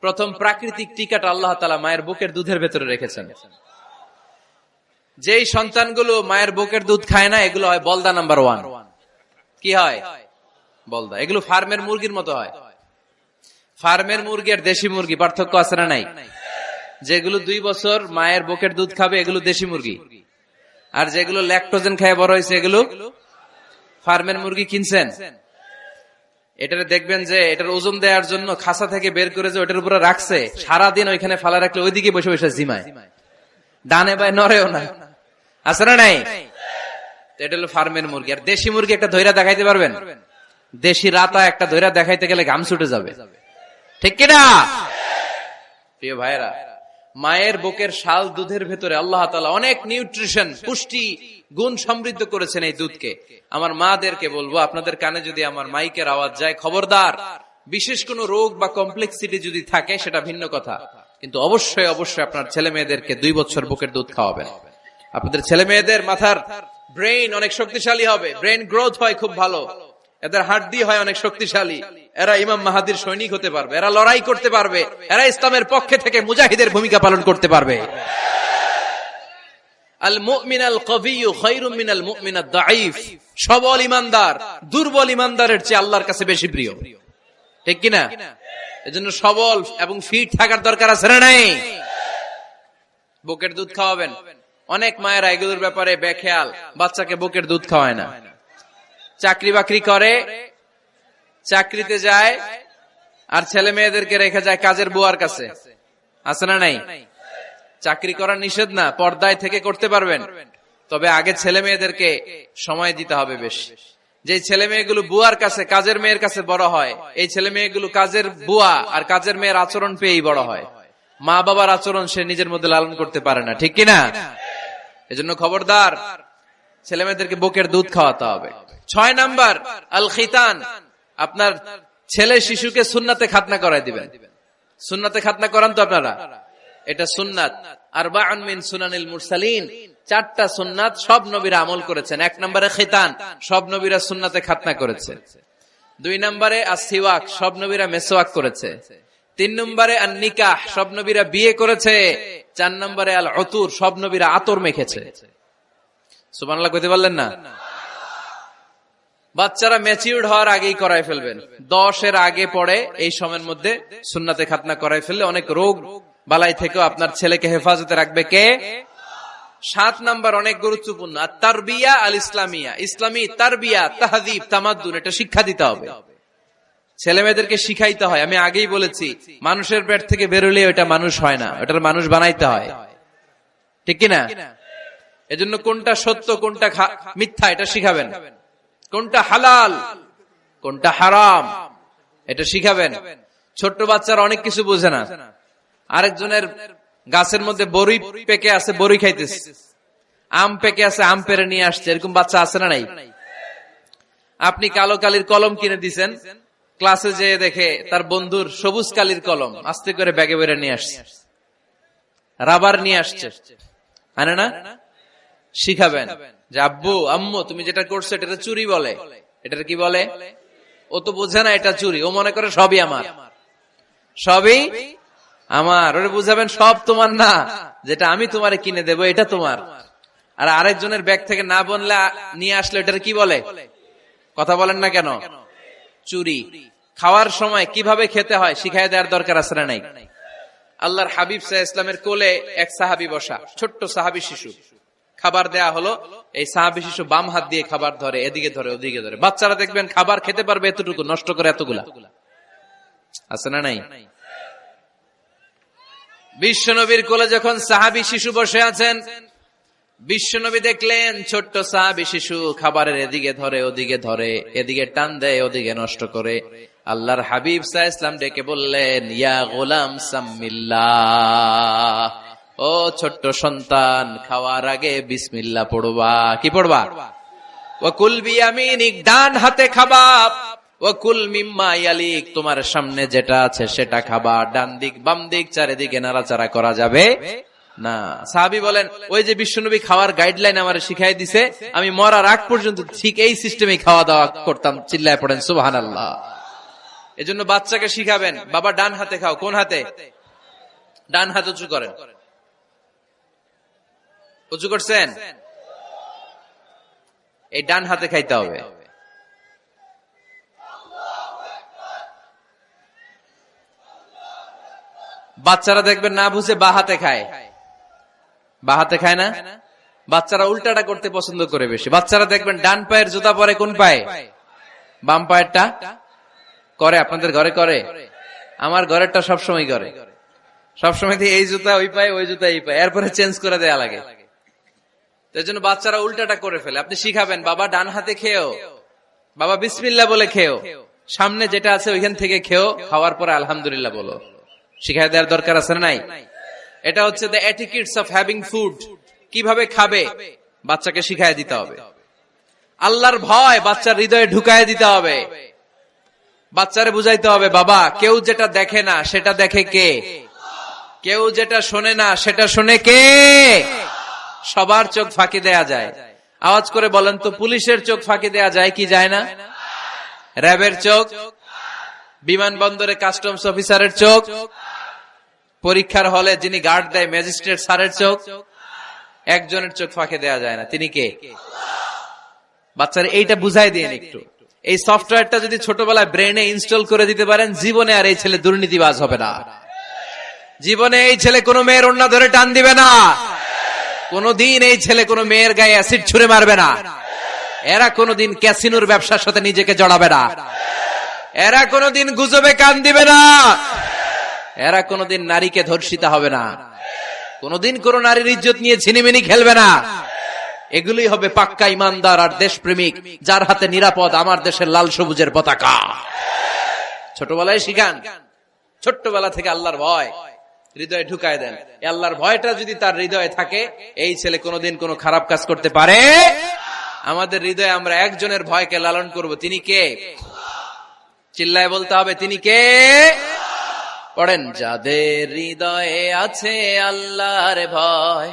প্রথম প্রাকৃতিক টিকাটা আল্লাহ তাআলা মায়ের বুকের দুধের ভেতরে রেখেছেন। যেই সন্তানগুলো মায়ের বুকের দুধ খায় না, এগুলো হয় বলদা নাম্বার 1। কি হয়? বলদা। এগুলো ফার্মের মুরগির মতো হয়। ফার্মের মুরগি আর দেশি মুরগি পার্থক্য আছে না নাই? যেগুলো 2 বছর মায়ের বুকের দুধ খাবে এগুলো দেশি মুরগি, আর যেগুলো ল্যাকটোজেন খেয়ে বড় হয়েছে এগুলো ফার্মের মুরগি। কিনছেন? এটারে দেখবেন যে এটার ওজন দেওয়ার জন্য খাসা থেকে বের করে যে ওটার উপরে রাখছে, সারাদিন ওইখানে ফালা রাখলে ওইদিকে বসে বসে জিমায়, ডানে বাই নড়েও না। আছে না নাই? এটা হলো ফার্মের মুরগি। আর দেশি মুরগি একটা ধৈরা দেখাইতে পারবেন? দেশি রাতা একটা ধৈরা দেখাইতে গেলে ঘাম ছুটে যাবে, ঠিক কিনা? প্রিয় ভাইরা, মায়ের বুকের শাল দুধের ভেতরে আল্লাহ তাআলা অনেক নিউট্রিশন, পুষ্টি গুণ সমৃদ্ধ করেছেন এই দুধকে। আমার মাদেরকে বলবো, আপনাদের কানে যদি আমার মাইকের আওয়াজ যায়, খবরদার, বিশেষ কোনো রোগ বা কমপ্লেক্সিটি যদি থাকে সেটা ভিন্ন কথা, কিন্তু অবশ্যই অবশ্যই আপনার ছেলে মেয়েদেরকে 2 বছর বুকের দুধ খাওয়াবেন। আপনাদের ছেলে মেয়েদের মাথার ব্রেইন অনেক শক্তিশালী হবে, ব্রেইন গ্রোথ হয় খুব ভালো, এদের হাড্ডি হয় অনেক শক্তিশালী, এরা ইমাম মাহাদির সৈনিক হতে পারবে, এরা লড়াই করতে পারবে, এরা ইসলামের পক্ষে থেকে মুজাহিদের ভূমিকা পালন করতে পারবে। আল মুমিন আল কবিয়্যু খায়রুম মিনাল মুমিন আদ দাঈফ। সবল ঈমানদার দুর্বল ঈমানদারের চেয়ে আল্লাহর কাছে বেশি প্রিয়, ঠিক কি না? এজন্য সবল এবং ফিট থাকার দরকার আছে না নাই? বুকের দুধ খাওয়াবেন। অনেক মায়েরা এগুলোর ব্যাপারে বেখেয়াল, বাচ্চাকে বুকের দুধ খাওয়ায় না। চাকরি বাকরি করে, চাকরিতে যায়, আর ছেলে মেয়েদেরকে রেখে যায় কাজের বুয়ার কাছে, আছে না নাই? চাকরি করা নিষেধ না, পর্দায় থেকে করতে পারবেন, তবে আগে ছেলে মেয়েদেরকে সময় দিতে হবে বেশি। যে ছেলে মেয়েগুলো বুয়ার কাছে, কাজের মেয়ের কাছে বড় হয়, এই ছেলে মেয়েগুলো কাজের বুয়া আর কাজের মেয়ের আচরণ পেয়েই বড় হয়। মা বাবার আচরণ সে নিজের মধ্যে লালন করতে পারে না, ঠিক কিনা? এজন্য খবরদার, ছেলে মেয়েদেরকে বুকের দুধ খাওয়াতে হবে। 6 নাম্বার আল খিতান। আপনার ছেলে শিশুকে সুন্নাতে খাতনা করায় দিবেন। সুন্নাতে খাতনা করান তো আপনারা? এটা সুন্নাত। আরবাউন মিন সুনানিল মুরসালিন, 4টা সুন্নাত সব নবীরা আমল করেছেন। 1 নম্বরে খিতান, সব নবীরা সুন্নাতে খাতনা করেছে। 2 নম্বরে আসিওয়াক, সব নবীরা মেসওয়াক করেছে। 3 নম্বরে আন নিকাহ, সব নবীরা বিয়ে করেছে। 4 নম্বরে আল উতুর, সব নবীরা আতর মেখেছে। সুবহানাল্লাহ কইতে পারলেন না? বাচ্চারা ম্যাচিউরড হওয়ার আগেই করায় ফেলবেন। 10 এর আগে পড়ে এই সময়ের মধ্যে সুন্নাতে খাতনা করায় ফেললে অনেক রোগ বালাই থেকেও আপনার ছেলেকে হেফাজতে রাখবে কে? 7 নাম্বার অনেক গুরুত্বপূর্ণ, তারবিয়া আল ইসলামিয়া। ইসলামী তারবিয়া, তাহযীব, তামাদ্দুন, এটা শিক্ষা দিতে হবে। ছেলে মেয়েদেরকে শিখাইতে হয়। আমি আগেই বলেছি, মানুষের পেট থেকে বেরোলে ওটা মানুষ হয় না, ওটার মানুষ বানাইতে হয়, ঠিক কিনা? এজন্য কোনটা সত্য কোনটা মিথ্যা এটা শিখাবেন, কোনটা হালাল কোনটা হারাম এটা শিখাবেন। ছোট্ট বাচ্চারা অনেক কিছু বোঝে না। আরেকজনের গাছের মধ্যে বড়ি পেকে আছে, বড়ি খাইতেছে, আম পেকে আছে, আম পেরে নিয়ে আসছে, এরকম বাচ্চা আছে না নাই? আপনি কালো কালির কলম কিনে দিছেন, ক্লাসে যেয়ে দেখে তার বন্ধুর সবুজ কালির কলম, আস্তে করে ব্যাগে বেরে নিয়ে আসছে, রাবার নিয়ে আসছে, আনে না? শিখাবেন যে আব্বু আম্মু তুমি যেটা করছো এটা চুরি বলে, এটা কি বলে? ও তো বোঝে না এটা চুরি, ও মনে করে সবই আমার, সবই আমার। ওরে বুঝাবেন সব তোমার না, যেটা আমি তোমারে কিনে দেবো এটা তোমার। আর আরেকজনের ব্যাগ থেকে না বললে নিয়ে আসলে এটার কি বলে? কথা বলেন না কেন? চুরি। খাওয়ার সময় কিভাবে খেতে হয় শিখাই দেওয়ার দরকার আছে না নাই? আল্লাহর হাবিব সাল্লাল্লাহু আলাইহি ওয়াসাল্লামের কোলে এক সাহাবী বসা, ছোট্ট সাহাবী শিশু, খাবার দেয়া হলো, এই সাহাবী শিশু বাম হাত দিয়ে খাবার ধরে, এদিকে ধরে ওদিকে ধরে। বাচ্চারা দেখবেন খাবার খেতে পারবে এতটুকু, নষ্ট করে এতগুলা, আছে না নাই? বিশ্বনবীর কোলে যখন সাহাবী শিশু বসে আছেন, বিশ্বনবী দেখলেন ছোট্ট সাহাবী শিশু খাবারের এদিকে ধরে ওদিকে ধরে, এদিকে টান দেয় ওদিকে নষ্ট করে। আল্লাহর হাবিব সাল্লাল্লাহু আলাইহি ওয়াসাল্লাম ডেকে বললেন, ইয়া গোলাম সাম্মিল্লাহ, ও ছোট্ট সন্তান, খাওয়ার আগে বিসমিল্লাহ পড়বা। কি পড়বা? ওয়া কুল বিয়ামিনিক, ডান হাতে খাবা, ওয়া কুল মিম্মা ইয়ালিক, তোমার সামনে যেটা আছে সেটা খাবা, ডান দিক বাম দিক চারিদিকে নাড়াচাড়া করা যাবে না। সাহাবী বলেন, ওই যে বিশ্বনবী খাওয়ার গাইডলাইন আমারে শিখাই দিছে, আমি মরার আগ পর্যন্ত ঠিক এই সিস্টেমে খাওয়া দাওয়া করতাম। চিল্লায় পড়েন সুবহানাল্লাহ। এজন্য বাচ্চাকে শিখাবেন, বাবা ডান হাতে খাও। কোন হাতে? ডান হাত উঁচু করেন। উঁচু করছেন? এই ডান হাতে খাইতে হবে। বাচ্চারা দেখবেন না বুঝে বা হাতে খায়, বা হাতে খায় না। বাচ্চারা উল্টাটা করতে পছন্দ করে বেশি। বাচ্চারা দেখবেন ডান পায়ের জুতা পরে কোন পায়ে? বাম পায়েরটা করে। আপনাদের ঘরে করে? আমার ঘরেরটা সবসময় করে। সবসময় এই জুতা ওই পায়ে, ওই জুতা এই পায়ে, এরপরে চেঞ্জ করে দেয়া লাগে। তাই জন্য বাচ্চারা উল্টাটা করে ফেলে। আপনি শিখাবেন, বাবা ডান হাতে খেও, বাবা বিসমিল্লাহ বলে খেও, সামনে যেটা আছে ওইখান থেকে খেও, খাওয়ার পরে আলহামদুলিল্লাহ বলো। শিখাই দেওয়ার দরকার আছে না নাই? এটা হচ্ছে the etiquettes of having food, কিভাবে খাবে বাচ্চাকে শিখাই দিতে হবে। আল্লাহর ভয় বাচ্চার হৃদয়ে ঢুকায় দিতে হবে। বাচ্চারে বুঝাইতে হবে, বাবা কেউ যেটা দেখে না সেটা দেখে কে, কেউ যেটা শোনে না সেটা শোনে কে। সবার চোখ ফাঁকি দেয়া যায়। আওয়াজ করে বলেন তো, পুলিশের চোখ ফাঁকি দেয়া যায় কি যায় না? র্যাবের চোখ, বিমানবন্দরে কাস্টমস অফিসারের চোখ, পরীক্ষার হলে যিনি গার্ড দেয় ম্যাজিস্ট্রেট স্যারের চোখ, একজনের চোখ ফাঁকি দেয়া যায় না, তিনি কে? বাচ্চারা এইটা বুঝাই দিন একটু। এই সফটওয়্যারটা যদি ছোটবেলায় ব্রেনে ইনস্টল করে দিতে পারেন, জীবনে আর এই ছেলে দুর্নীতিবাজ হবে না। জীবনে এই ছেলে কোনো মেয়ের ওড়না ধরে টান দিবে না। কোনদিন এই ছেলে কোনো মেয়ের গায়ে অ্যাসিড ছুঁড়ে মারবে না। এরা কোনদিন ক্যাসিনোর ব্যবসার সাথে নিজেকে জড়াবে না। এরা কোনদিন গুজবে কান দিবে না। এরা কোনদিন নারীকে ধর্ষিতা হবে না। কোনদিন কোন নারীর ইজ্জত নিয়ে ছিনিমিনি খেলবে না। এগুলোই হবে পাক্কা ইমানদার আর দেশপ্রেমিক, যার হাতে নিরাপদ আমার দেশের লাল সবুজের পতাকা। ছোটবেলায় শিখান, ছোট্টবেলা থেকে আল্লাহর ভয় হৃদয়ে ঢুকায় দেন। আল্লাহর ভয়টা যদি তার হৃদয়ে থাকে, এই ছেলে কোনোদিন কোনো খারাপ কাজ করতে পারে। আমাদের হৃদয়ে আমরা একজনের ভয়কে লালন করব, তিনি কে? চিল্লায় বলতে হবে, তিনি কে? পড়েন, যাদের হৃদয়ে আছে আল্লাহর ভয়,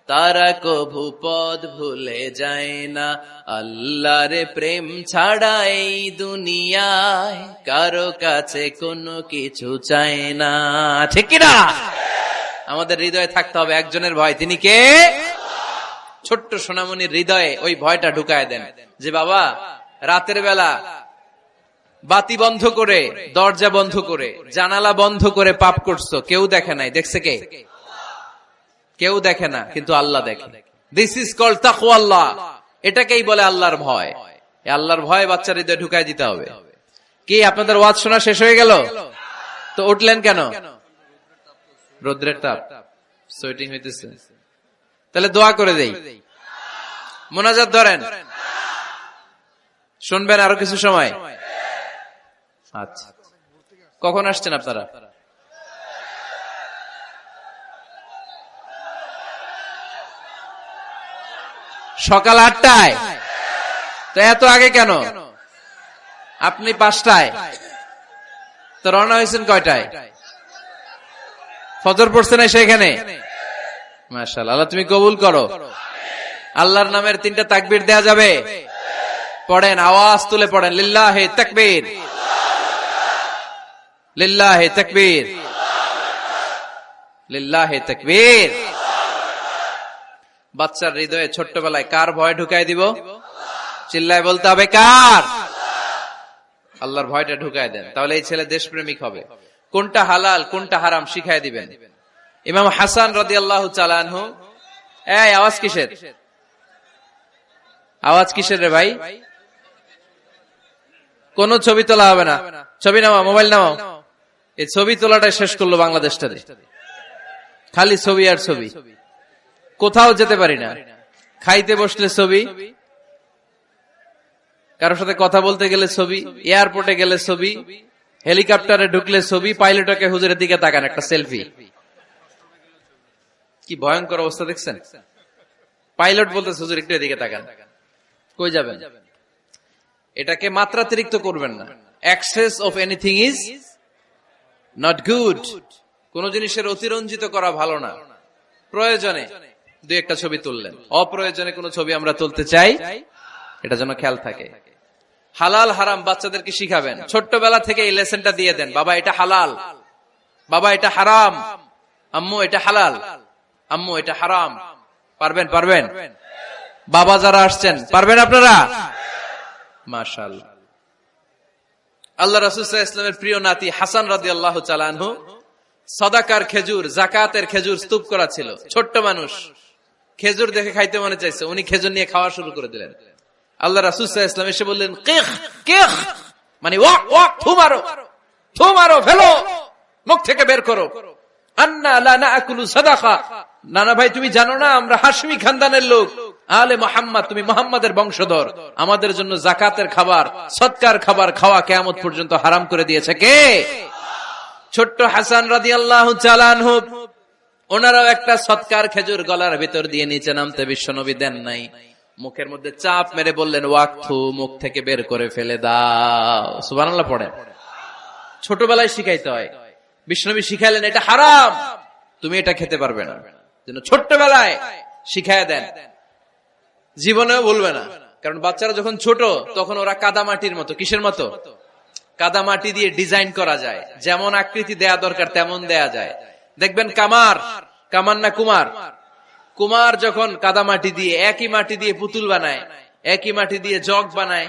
তারা কভু পথ ভুলে যায় না। আল্লাহর প্রেম ছাড়া এই দুনিয়ায় কারো কাছে কোনো কিছু চায় না। ঠিক কিনা? আমাদের হৃদয়ে থাকতে হবে একজনের ভয়, তিনি কে? ছোট্ট সোনামণির হৃদয়ে ওই ভয়টা ঢুকায় দেন যে বাবা রাতের বেলা বাতি বন্ধ করে, দরজা বন্ধ করে, জানালা বন্ধ করে পাপ করছো, কেউ দেখে নাই, দেখছে কে? কেউ দেখে না, কিন্তু আল্লাহ দেখে। দিস ইজ কল্ড তাকওয়াল্লাহ। এটাকেই বলে আল্লাহর ভয়। এই আল্লাহর ভয় বাচ্চার হৃদয়ে ঢুকাই দিতে হবে। কি আপনাদের ওয়াজ শোনা শেষ হয়ে গেল? তো উঠলেন কেন? রৌদ্রের তাপ, সোয়েটিং হইতেছে। তাহলে দোয়া করে দেই, মোনাজাত ধরেন, শুনবেন আরো কিছু সময়। আচ্ছা, কখন আসছেন আপনারা? সকাল 8টায়। তো এত আগে কেন? আপনি 5টায়, তো রওনা হয়েছেন কয়টায়? ফজর পড়ছেন এসে এখানে? মাশাআল্লাহ, আল্লাহ তুমি কবুল করো। আল্লাহর নামের 3টা তাকবীর দেয়া যাবে? পড়েন, আওয়াজ তুলে পড়েন, লিল্লাহি তাকবীর, লিল্লাহি তাকবীর, লিল্লাহি তাকবীর। বাচ্চার হৃদয়ে ছোট্টবেলায় কার ভয় ঢুকাই দিব? চিল্লায় বলতে হবে, কার? আল্লাহর ভয়টা ঢুকায় দেন, তাহলে এই ছেলে দেশপ্রেমিক হবে। কোনটা হালাল কোনটা হারাম শিখাই দিবেন। ইমাম হাসান রাদিয়াল্লাহু তাআলা আনহু, এই আওয়াজ কিসের? আওয়াজ কিসের রে ভাই? কোন ছবি তোলা হবে না। ছবি নামাও, মোবাইল নামাও। এই ছবি তোলাটা শেষ করলো বাংলাদেশটাতে, খালি ছবি আর ছবি। কোথাও যেতে পারি না, খাইতে বসলে ছবি, কারোর সাথে কথা বলতে গেলে ছবি, এয়ারপোর্টে গেলে ছবি, হেলিকপ্টারে ঢুকলে ছবি, পাইলটকে হুজুরের দিকে তাকান, একটা সেলফি। কি ভয়ঙ্কর অবস্থা দেখছেন? পাইলট বলতেছে হুজুর একটু এদিকে তাকান। কই যাবেন? এটাকে মাত্রাতিরিক্ত করবেন না। Access of anything is not good. কোন জিনিসের অতিরঞ্জিত করা ভালো না। প্রয়োজনে 2-1টা ছবি তুললেন, অপ্রয়োজনে কোন ছবি আমরা তুলতে চাই, এটা যেন খেয়াল থাকে। হালাল হারাম বাচ্চাদেরকে শিখাবেন, ছোট্টবেলা থেকে এই লেসনটা দিয়ে দেন। বাবা এটা হালাল, বাবা এটা হারাম, আম্মু এটা হালাল, আম্মু এটা হারাম। পারবেন? পারবেন? বাবা যারা আসছেন পারবেন আপনারা? মাশাআল্লাহ। আল্লাহ রাসূল সাল্লাল্লাহু আলাইহি ওয়াসাল্লামের প্রিয় নাতি হাসান রাদিয়াল্লাহু তাআলা আনহু সাদাকার খেজুর, যাকাতের খেজুর স্তূপ করা ছিল। ছোট্ট মানুষ, খেজুর দেখে খাইতে মনে চাইছে, উনি খেজুর নিয়ে খাওয়া শুরু করে দিলেন। আল্লাহ রাসূল সাল্লাল্লাহু আলাইহি ওয়াসাল্লাম এসে বললেন, কিখ কিখ, মানে ওয়াক ওয়াক, থু মারো, থু মারো, ফেলো, মুখ থেকে বের করো। আন্না লা নাআকুলু সাদাকা, নানা ভাই তুমি জানো না আমরা হাশমি খানদানের লোক, আলে মুহাম্মদ, তুমি মুহাম্মাদের বংশধর, আমাদের জন্য যাকাতের খাবার, সদকার খাবার খাওয়া কিয়ামত পর্যন্ত হারাম করে দিয়েছে কে? ছোট্ট হাসান রাদিয়াল্লাহু তাআলা আনহু, ওনারাও একটা সৎকার খেজুর গলার ভিতর দিয়ে নিচে নামতে বিশ্বনবী দেন নাই। মুখের মধ্যে চাপ মেরে বললেন, ওয়াক্থু, মুখ থেকে বের করে ফেলে দাও। সুবহানাল্লাহ পড়েন। ছোটবেলায় শিখাইতে হয়। বিশ্বনবী শিখাইলেন এটা হারাম, তুমি এটা খেতে পারবে না। ছোট্টবেলায় শিখাইয়া দেন, জীবনেও বলবে না। কারণ বাচ্চারা যখন ছোট তখন ওরা কাদামাটির মতো। কিসের মতো? কাদামাটি দিয়ে ডিজাইন করা যায়, যেমন আকৃতি দেয়া দরকার তেমন দেয়া যায়। দেখবেন কামার না কুমার যখন কাদামাটি দিয়ে, একই মাটি দিয়ে পুতুল বানায়, একই মাটি দিয়ে জগ বানায়,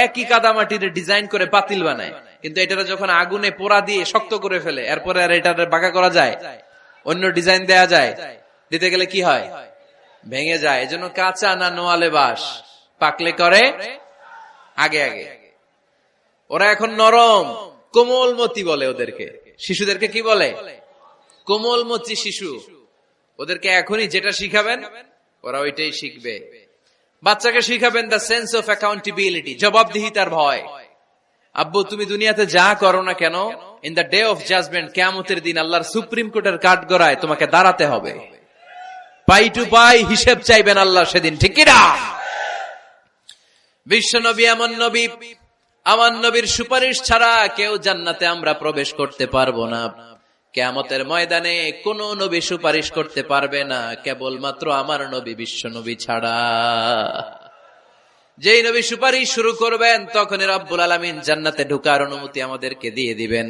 একই কাদামাটির ডিজাইন করে পাতিল বানায়, কিন্তু এটা যখন আগুনে পোড়া দিয়ে শক্ত করে ফেলে, এরপরে আর এটা বাঁকা করা যায়, অন্য ডিজাইন দেয়া যায়, দিতে গেলে কি হয়? ভেঙে যায়। এজন্য কাঁচা না নোয়ালে বাস, পাকলে করে আগে আগে। ওরা এখন নরম, কোমলমতি বলে ওদেরকে। শিশুদেরকে কি বলে? কোমলমতি শিশু। ওদেরকে এখনই যেটা শিখাবেন ওরা ওইটাই শিখবে। বাচ্চাকে শিখাবেন দ্য সেন্স অফ অ্যাকাউন্টেবিলিটি, জবাবদিহিতার ভয়। আব্বু, তুমি দুনিয়াতে যা করো না কেন, in the day of judgement, কিয়ামতের দিন আল্লাহর সুপ্রিম কোর্টের কাঠগড়ায় তোমাকে দাঁড়াতে হবে। পাই টু পাই হিসেব চাইবেন আল্লাহ সেদিন, ঠিক কি না? বিশ্ব নবী এমন নবী, আমার নবীর সুপারিশ ছাড়া কেউ জান্নাতে আমরা প্রবেশ করতে পারবো না। কিয়ামতের ময়দানে কোন নবী সুপারিশ করতে পারবে না, কেবলমাত্র আমার নবী বিশ্ব নবী ছাড়া। যেই নবী সুপারিশ শুরু করবেন তখনই রব্বুল আলামিন জান্নাতে ঢোকার অনুমতি আমাদেরকে দিয়ে দিবেন।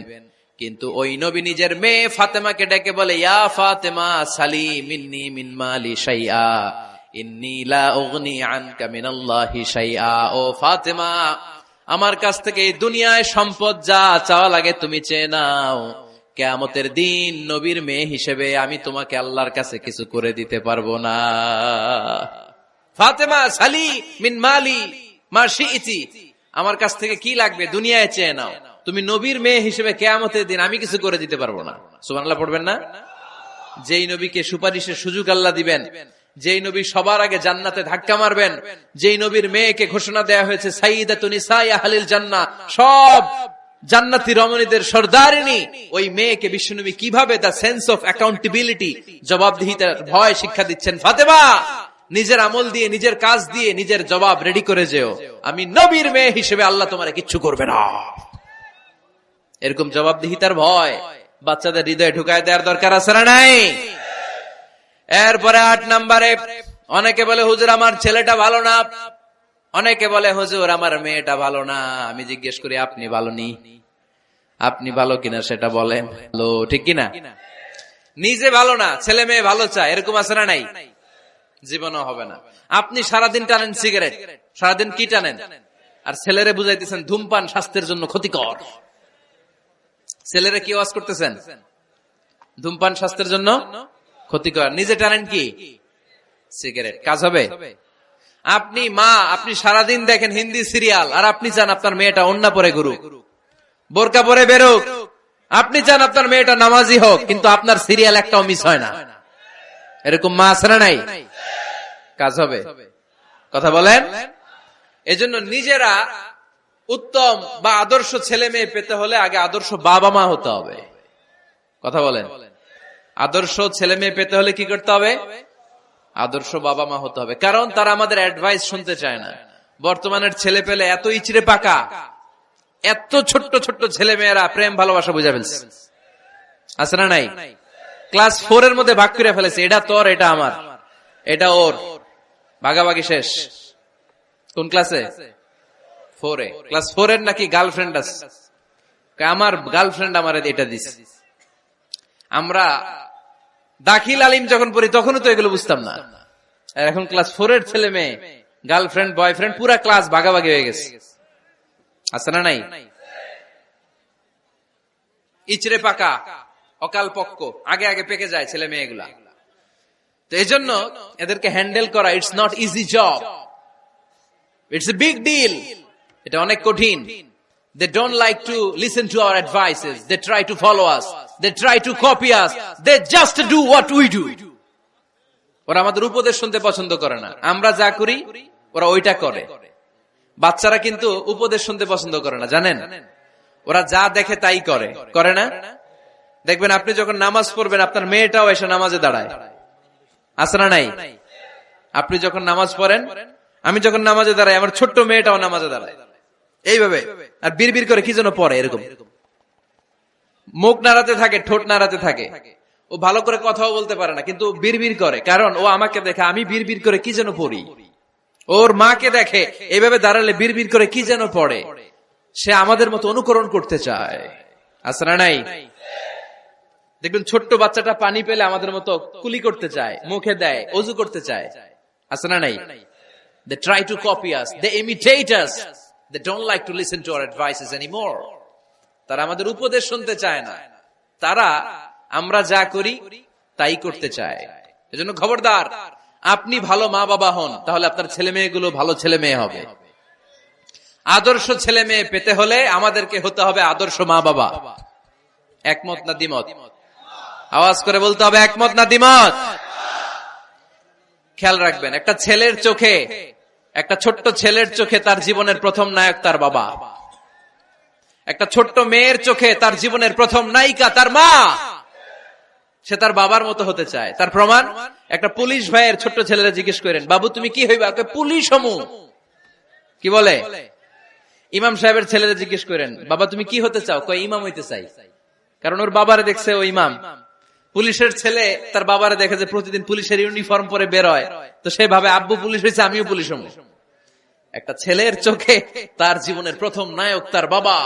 কিন্তু ওই নবী নিজের মেয়ে ফাতেমাকে ডেকে বলে, ইয়া ফাতেমা সালি মিন্নি মিন মালি শাইআ ইন্নী লা উগনি আনকা মিনাল্লাহি শাইআ। ও ফাতেমা, আমার কাছ থেকে এই দুনিয়ায় সম্পদ যা চাওয়া লাগে তুমি চেয়ে নাও, কিয়ামতের দিন নবীর মেয়ে হিসেবে আমি তোমাকে আল্লাহর কাছে কিছু করে দিতে পারবো না। ফাতেমা সালি মিন মালি মা শিইতি, আমার কাছ থেকে কি লাগবে দুনিয়ায় চেয়ে নাও, তুমি নবীর মেয়ে হিসেবে কিয়ামতের দিন আমি কিছু করে দিতে পারবো না। সুবহানাল্লাহ পড়বেন না? যেই নবীকে সুপারিশের সুযোগ আল্লাহ দিবেন, যেই নবী সবার আগে জান্নাতে ধাক্কা মারবেন, যেই নবীর মেয়েকে ঘোষণা দেয়া হয়েছে সাইয়্যিদাতুন নিসাই আহলিল জান্নাহ, সব জান্নাতি রমণীদের সর্দারিনী, ওই মেয়েকে বিশ্বনবী কিভাবে দ্য সেন্স অফ অ্যাকাউন্টেবিলিটি, জবাবদিহিতার ভয় শিক্ষা দিচ্ছেন। ফাতেমা, নিজের আমল দিয়ে, নিজের কাজ দিয়ে নিজের জবাব রেডি করে যেও, আমি নবীর মেয়ে হিসেবে আল্লাহ তোমার কিচ্ছু করবে না। এরকম জবাবদিহিতার ভয় বাচ্চাদের হৃদয়ে ঢুকায় দেওয়ার দরকার আছে না নাই? এরপরে 8 নম্বরে, অনেকে বলে হুজুর আমার ছেলেটা ভালো না, অনেকে বলে হুজুর আমার মেয়েটা ভালো না। আমি জিজ্ঞেস করি আপনি ভালো নি? আপনি ভালো কিনা সেটা বলেন। ভালো, ঠিক কিনা? নিজে ভালো না, ছেলে মেয়ে ভালো চায়, এরকম আছে না নাই? জীবনও হবে না। আপনি সারাদিন টানেন সিগারেট, সারাদিন কি টানেন, আর ছেলেরে বুঝাইতেছেন ধূমপান স্বাস্থ্যের জন্য ক্ষতিকর। ছেলেরে কি ওয়াজ করতেছেন? ধূমপান স্বাস্থ্যের জন্য ক্ষতিকর। নিজে টানেন কি? সিগারেট। কাজ হবে? আপনি মা, আপনি সারাদিন দেখেন হিন্দি সিরিয়াল, আর আপনি চান আপনার মেয়েটা ওন্না পরে ঘুরুক, বোরকা পরে বেরোক, আপনি চান আপনার মেয়েটা নামাজি হোক, কিন্তু আপনার সিরিয়াল একটাও মিস হয় না। এরকম মা আছে না নাই? কাজ হবে? কথা বলেন। এজন্য নিজেরা উত্তম বা আদর্শ ছেলে মেয়ে পেতে হলে আগে আদর্শ বাবা মা হতে হবে। কথা বলেন। আদর্শ ছেলে মেয়ে পেতে হলে কি করতে হবে? আদর্শ বাবা মা হতে হবে। কারণ তারা আমাদের অ্যাডভাইস শুনতে চায় না। বর্তমানের ছেলে পেলে এত ইচড়ে পাকা, এত ছোট্ট ছোট্ট ছেলে মেয়েরা প্রেম ভালোবাসা বুঝা ফেলছে, আছে না নাই? ক্লাস 4 এর মধ্যে ভাগ করে ফেলেছে, এটা তোর, এটা আমার, এটা ওর, ভাগাভাগি শেষ। কোন ক্লাসে? 4 এ। ক্লাস 4 এর নাকি গার্লফ্রেন্ড আছে, আমার গার্লফ্রেন্ড আমার এটা দিছে। আমরা দাখিল আলিম যখন পড়ি তখনও তো এগুলো বুঝতাম না। এখন ক্লাস 4 এর ছেলে মেয়ে গার্লফ্রেন্ড বয়ফ্রেন্ড পুরা ক্লাস ভাগাভাগি হয়ে গেছে, আছে না নাই? ইচড়ে পাকা, অকাল পক্ক, আগে আগে পেকে যায় ছেলে মেয়েগুলা। তো এই জন্য এদেরকে হ্যান্ডেল করা it's not easy job, it's a big deal. এটা অনেক কঠিন। They don't like to listen to our advices. They try to follow us. They try to copy us. They just do what we do. ওরা আমাদের উপদেশ শুনতে পছন্দ করে না। আমরা যা করি ওরা ওইটা করে। বাচ্চারা কিন্তু উপদেশ শুনতে পছন্দ করে না, জানেন? ওরা যা দেখে তাই করে, করে না? দেখবেন আপনি যখন নামাজ পড়বেন আপনার মেয়েটাও এসে নামাজে দাঁড়ায়, আছে না নাই? আপনি যখন নামাজ পড়েন, আমি যখন নামাজে দাঁড়াই, আমার ছোট্ট মেয়েটাও নামাজে দাঁড়ায় এইভাবে, আর বিড়বিড় করে কি যেন পড়ে, এরকম মুখ নাড়াতে থাকে, ঠোঁট নাড়াতে থাকে। ও ভালো করে কথাও বলতে পারে না, কিন্তু বিড়বিড় করে, কারণ ও আমাকে দেখে আমি বিড়বিড় করে কি যেন পড়ি। ওর মাকে দেখে এইভাবে দাঁড়ালে বিড়বিড় করে কি যেন পড়ে। সে আমাদের মতো অনুকরণ করতে চায়, আছে না নাই? দেখবেন ছোট্ট বাচ্চাটা পানি পেলে আমাদের মতো কুলি করতে চায়, মুখে দেয়, ওযু করতে চায়, আছে না নাই? They try to copy us, they imitate us, they don't like to listen to our advices anymore. তারা আমাদের উপদেশ শুনতে চায় না, তারা আমরা যা করি তাই করতে চায়। এজন্য খবরদার, আপনি ভালো মা বাবা হন, তাহলে আপনার ছেলে মেয়েগুলো ভালো ছেলে মেয়ে হবে। আদর্শ ছেলে মেয়ে পেতে হলে আমাদেরকে হতে হবে আদর্শ মা বাবা। একমত না দ্বিমত? আওয়াজ করে বলতে হবে, একমত না দ্বিমত? খেয়াল রাখবেন, একটা ছেলের চোখে, একটা ছোট্ট ছেলের চোখে তার জীবনের প্রথম নায়ক তার বাবা। একটা ছোট্ট মেয়ের চোখে তার জীবনের প্রথম নায়িকা তার মা। সে তার বাবার মতো হতে চায়। তার প্রমাণ, একটা পুলিশ ভাইয়ের ছোট্ট ছেলেরা জিজ্ঞেস করেন, বাবু তুমি কি হইবা? পুলিশ হমু। কি বলে? ইমাম সাহেবের ছেলেরা জিজ্ঞেস করেন, বাবা তুমি কি হতে চাও? কয় ইমাম হইতে চাই। কারণ ওর বাবারে দেখছে ও ইমাম। পুলিশের ছেলে তার বাবারে দেখে যে প্রতিদিন পুলিশের ইউনিফর্ম পরে বের হয়, তো সে ভাবে আব্বু পুলিশ হয়েছে, আমিও পুলিশ হবো। একটা ছেলের চোখে তার জীবনের প্রথম নায়ক তার বাবা,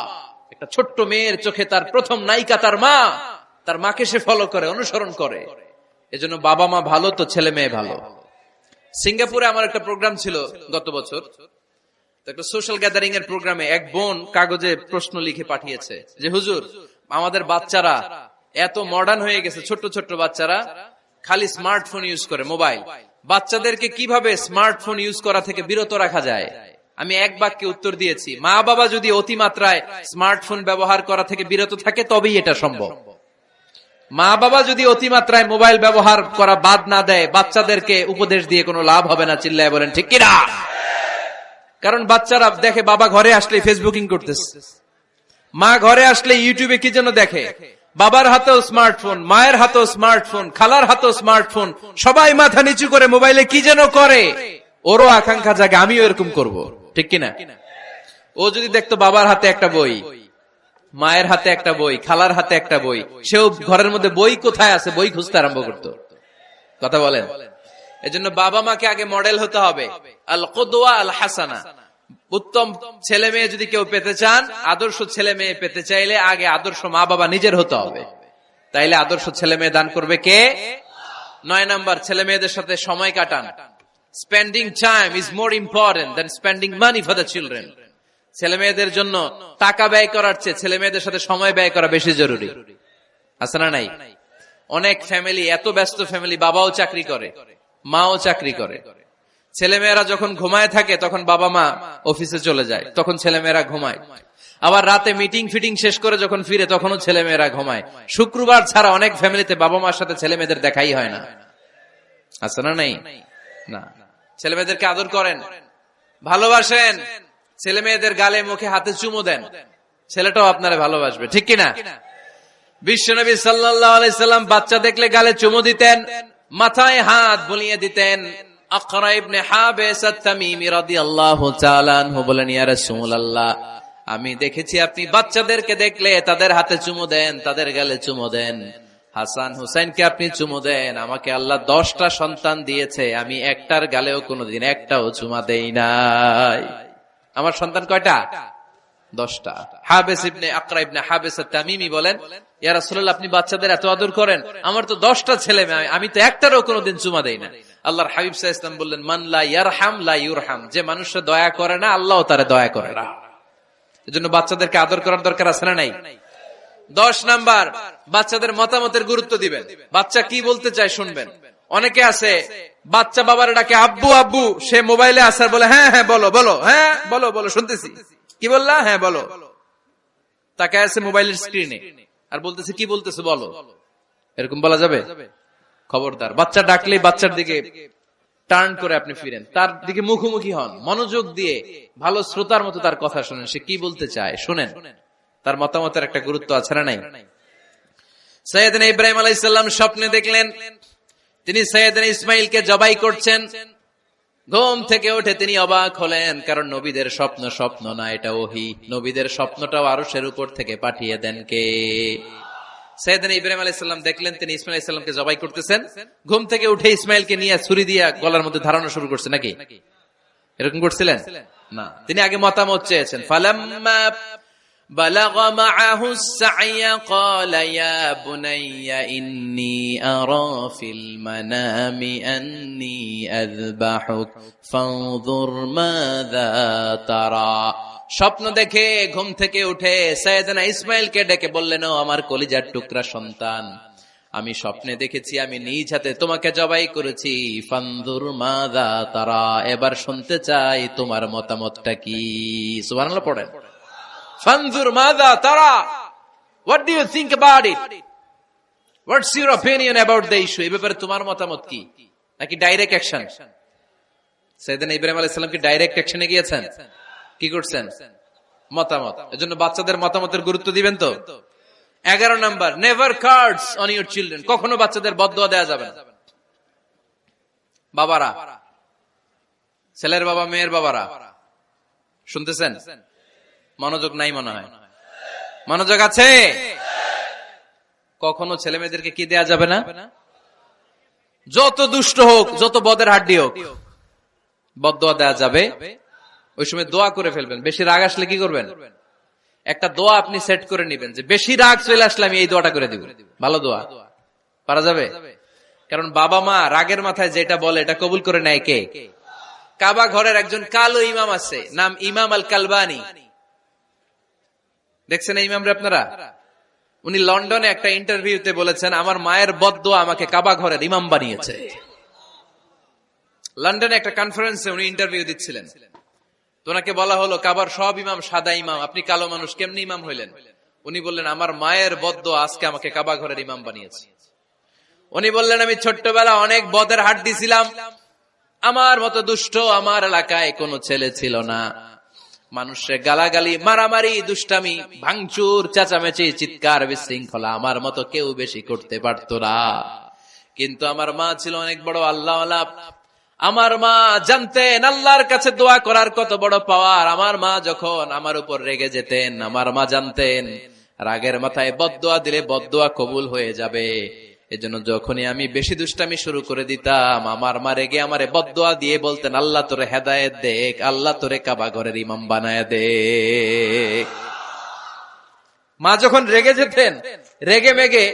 একটা ছোট্ট মেয়ের চোখে তার প্রথম নায়িকা তার মা। তার মাকে সে ফলো করে, অনুসরণ করে। এজন্য বাবা মা ভালো তো ছেলে মেয়ে ভালো। সিঙ্গাপুরে আমার একটা প্রোগ্রাম ছিল গত বছর, একটা সোশ্যাল গ্যাদারিং এর প্রোগ্রামে এক বোন কাগজে প্রশ্ন লিখে পাঠিয়েছে যে হুজুর, আমাদের বাচ্চারা এত মডার্ন হয়ে গেছে, ছোট্ট ছোট্ট বাচ্চারা খালি স্মার্টফোন ইউজ করে, মোবাইল। বাচ্চাদেরকে কিভাবে স্মার্টফোন ইউজ করা থেকে বিরত রাখা যায়? আমি এক বাক্যে উত্তর দিয়েছি, মা বাবা যদি অতিমাত্রায় স্মার্টফোন ব্যবহার করা থেকে বিরত থাকে তবেই এটা সম্ভব। মা বাবা যদি অতিমাত্রায় মোবাইল ব্যবহার করা বাদ না দেয়, বাচ্চাদেরকে উপদেশ দিয়ে কোনো লাভ হবে না। চিল্লায় বলেন ঠিক কিনা? কারণ বাচ্চারা দেখে বাবা ঘরে আসলে ফেসবুকিং করতেছে, মা ঘরে আসলে ইউটিউবে কি যেন দেখে। বাবার হাতেও স্মার্টফোন, মায়ের হাতেও স্মার্টফোন, খালার হাতেও স্মার্টফোন, সবাই মাথা নিচু করে মোবাইলে কি যেন করে। ওরও আকাঙ্ক্ষা জাগে আমিও এরকম করব, ঠিক কিনা? ও যদি দেখতো বাবার হাতে একটা বই, মায়ের হাতে একটা বই, খালার হাতে একটা বই, সেও ঘরের মধ্যে বই কোথায় আছে বই খুঁজতে আরম্ভ করতো। কথা বলেন? এজন্য বাবা মাকে আগে মডেল হতে হবে, আল কুদওয়া আল হাসানা। উত্তম ছেলে মেয়ে যদি কেউ পেতে চান, আদর্শ ছেলে মেয়ে পেতে চাইলে আগে আদর্শ মা বাবা নিজের হতে হবে। তাইলে আদর্শ ছেলে মেয়ে দান করবে কে? 9 নাম্বার, ছেলে মেয়েদের সাথে সময় কাটান। Spending time is more important than spending money for the children. ছেলে মেয়েদের জন্য টাকা ব্যয় করার চেয়ে ছেলে মেয়েদের সাথে সময় ব্যয় করা বেশি জরুরি, আছে না নাই? অনেক ফ্যামিলি, এত ব্যস্ত ফ্যামিলি, বাবাও চাকরি করে, মাও চাকরি করে। ছেলেমেয়েরা যখন ঘুমায় থাকে তখন বাবা মা অফিসে চলে যায়, তখন ছেলেমেয়েরা ঘুমায়। আবার রাতে মিটিং ফিটিং শেষ করে যখন ফিরে তখনও ছেলেমেয়েরা ঘুমায়। শুক্রবার ছাড়া অনেক ফ্যামিলিতে বাবা মার সাথে ছেলে মেয়েদের দেখাই হয় না, আছে না নাই? না। ছেলে মেয়েদেরকে আদর করেন, ভালোবাসেন, ছেলে মেয়েদের গালে মুখে হাতে চুমু দেন, ছেলেটাও আপনারা ভালোবাসবে, ঠিক কিনা? বিশ্বনবী সাল্লাল্লাহু আলাইহি সাল্লাম বাচ্চা দেখলে গালে চুমু দিতেন, মাথায় হাত বুলিয়ে দিতেন। আকরা ইবনে হাবিস আত-তামিমি রাদিয়াল্লাহু তাআলা আনহু বলেন, ইয়া রাসূলুল্লাহ, আমি দেখেছি আপনি বাচ্চাদেরকে দেখলে তাদের হাতে চুমু দেন, তাদের গালে চুমু দেন। হাসান হুসাইনকে আপনি চুমু দেন। আমাকে আল্লাহ 10টা সন্তান দিয়েছে, আমি একটার গালেও কোনোদিন একটাও চুমা দেই নাই। আমার সন্তান কয়টা? 10টা। হাবিস ইবনে আকরা ইবনে হাবিস আত-তামিমি বলেন, ইয়া রাসূলুল্লাহ, আপনি বাচ্চাদের এত আদর করেন, আমার তো 10টা ছেলে মেয়ে, আমি তো একটারও কোনোদিন চুমা দেই না। আল্লাহর হাবিব সাল্লাল্লাহু আলাইহি ওয়াসাল্লাম বললেন, মান লা ইয়ারহাম লা ইউরহাম। যে মানুষে দয়া করে না, আল্লাহও তারে দয়া করে না। এজন্য বাচ্চাদেরকে আদর করার দরকার আছে না নাই? 10 নাম্বার, বাচ্চাদের মতামতের গুরুত্ব দিবেন। বাচ্চা কি বলতে চায় শুনবেন। অনেকে আছে বাচ্চা বাবার ডাকে আব্বু আব্বু, সে মোবাইলে আসার বলে হ্যাঁ হ্যাঁ বলো বলো, হ্যাঁ বলো বলো, শুনতেছি, কি বললা, হ্যাঁ বলো। তাকে আছে মোবাইলের স্ক্রিনে আর বলতেছে কি বলতেছে বলো। এরকম বলা যাবে? খবরদার। বাচ্চা ডাকলে বাচ্চার দিকে টার্ন করে আপনি ফিরেন, তার দিকে মুখোমুখি হন, মনোযোগ দিয়ে ভালো শ্রোতার মতো তার কথা শুনেন, সে কি বলতে চায় শুনেন। তার মতামতের একটা গুরুত্ব আছে না নাই? সাইয়েদনা ইব্রাহিম আলাইহিস সালাম স্বপ্নে দেখলেন তিনি সাইয়েদনা ইসমাইলকে জবাই করছেন। ঘুম থেকে উঠে তিনি অবাক হলেন, কারণ নবীদের স্বপ্ন স্বপ্ন না, এটা ওহী। নবীদের স্বপ্নটাও আরশের উপর থেকে পাঠিয়ে দেন কে? সাইয়েদনা ইব্রাহিম আলাইহিস সালাম দেখলেন তিনি ইসমাইল আলাইহিস সালামকে জবাই করতেছেন। ঘুম থেকে উঠে ইসমাইলকে নিয়ে ছুরি দিয়ে গলার মধ্যে ধারানো শুরু করছে নাকি? এরকম করছিলেন না, তিনি আগে মতামত চেয়েছেন। ফালাম্মা বালাগা মাআহু সা'য়া ক্বালা ইয়া বুনাইয়া ইন্নী আরা ফিল মানামি আন্নী আযবাহুক ফানজুর মাযা তারা। স্বপ্ন দেখে ঘুম থেকে উঠে সাইয়েদনা ইসমাইলকে ডেকে বললেন, ও আমার কলিজার টুকরা সন্তান, আমি স্বপ্নে দেখেছি আমি নিজ হাতে তোমাকে জবাই করেছি। ফানজুর মাযা তারা, এবার শুনতে চাই তোমার মতামতটা কি? সুবহানাল্লাহ পড়েন। ফানজুর মাযা তারা, what do you think about it? What's your opinion about the issue? এই ব্যাপারে তোমার মতামত কি? নাকি ডাইরেক্ট অ্যাকশন? সাইয়েদনা ইব্রাহিম আলাইহিস সালাম কি ডাইরেক্ট অ্যাকশনে গিয়েছেন? কি করছেন? মতামত। এজন্য বাচ্চাদের মতামতের গুরুত্ব দিবেন তো। 11 number, never cards on your children. কখনো বাচ্চাদের বদদুয়া দেয়া যাবে না। বাবারা, ছেলের বাবা মেয়ের বাবারা শুনতেছেন? মনোযোগ নাই মনে হয়। মনোযোগ আছে? কখনো ছেলে মেয়েদেরকে কি দেয়া যাবে না? যত দুষ্ট হোক, যত বদের হাড্ডি হোক, বদদুয়া দেয়া যাবে। ওই সময় দোয়া করে ফেলবেন। বেশি রাগ আসলে কি করবেন? একটা দোয়া আপনি সেট করে নিবেন যে বেশি রাগ চলে আসলে আমি এই দোয়াটা করে দিব। ভালো দোয়া পারা যাবে? কারণ বাবা মা রাগের মাথায় যেটা বলে এটা কবুল করে নেয় কে? কাবা ঘরের একজন কালো ইমাম আছে, নাম ইমাম আল কালবানি। দেখছেন এই ইমামরে আপনারা? উনি লন্ডনে একটা ইন্টারভিউতে বলেছেন, আমার মায়ের বদদোয়া আমাকে কাবা ঘরের ইমাম বানিয়েছে। লন্ডনে একটা কনফারেন্সে উনি ইন্টারভিউ দিচ্ছিলেন। তোনাকে বলা হলো, কাবার সব ইমাম সাদা ইমাম, আপনি কালো মানুষ, কেমনি ইমাম হইলেন? উনি বললেন, আমার মায়ের বদদোয়া আজকে আমাকে কাবা ঘরের ইমাম বানিয়েছে। উনি বললেন, আমি ছোট্টবেলা অনেক বদের হাড্ডি ছিলাম, আমার মতো দুষ্ট আমার এলাকায় কোনো ছেলে ছিল না। মানুষের গালাগালি, মারামারি, দুষ্টামি, ভাঙচুর, চেঁচামেচি, চিৎকার, বিশৃঙ্খলা আমার মতো কেউ বেশি করতে পারত না। কিন্তু আমার মা ছিল অনেক বড় আল্লাহওয়ালা। আমার মা জানতেন আল্লাহর কাছে দোয়া করার কত বড় পাওয়ার। আমার মা যখন আমার উপর রেগে যেতেন, আমার মা জানতেন রাগের মাথায় বদদোয়া দিলে বদদোয়া কবুল হয়ে যাবে। এজন্য যখনই আমি বেশি দুষ্টামি শুরু করে দিতাম, আমার মা রেগে আমারে বদদোয়া দিয়ে বলতেন, আল্লাহ তোরে হেদায়েত দেখ, আল্লাহ তোরে কাবা ঘরের ইমাম বানায় দে। মা যখন রেগে যেতেন, রেগে মেগে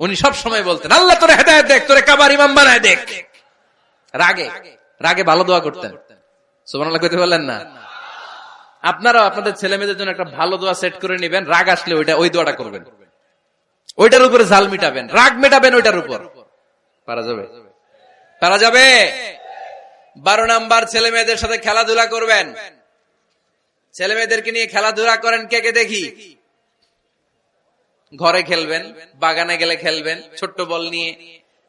উনি সব সময় বলতেন, আল্লাহ তোরে হেদায়েত দেখ, তোরে কাবার ইমাম বানায় দেখ। রাগে রাগে ভালো দোয়া করতেন। সুবহানাল্লাহ কইতে বললেন না? আপনারাও আপনাদের ছেলে মেয়েদের জন্য একটা ভালো দোয়া সেট করে নেবেন। রাগ আসলে ওই দোয়াটা করবেন, ওইটার উপরে ঝাল মিটাবেন, রাগ মেটাবেন ওইটার উপর। পারা যাবে? পারা যাবে? 12 নাম্বার, ছেলে মেয়েদের সাথে খেলাধুলা করবেন। ছেলে মেয়েদেরকে নিয়ে খেলাধুলা করেন, কে কে দেখি? ঘরে খেলবেন, বাগানে গেলে খেলবেন, ছোট্ট বল নিয়ে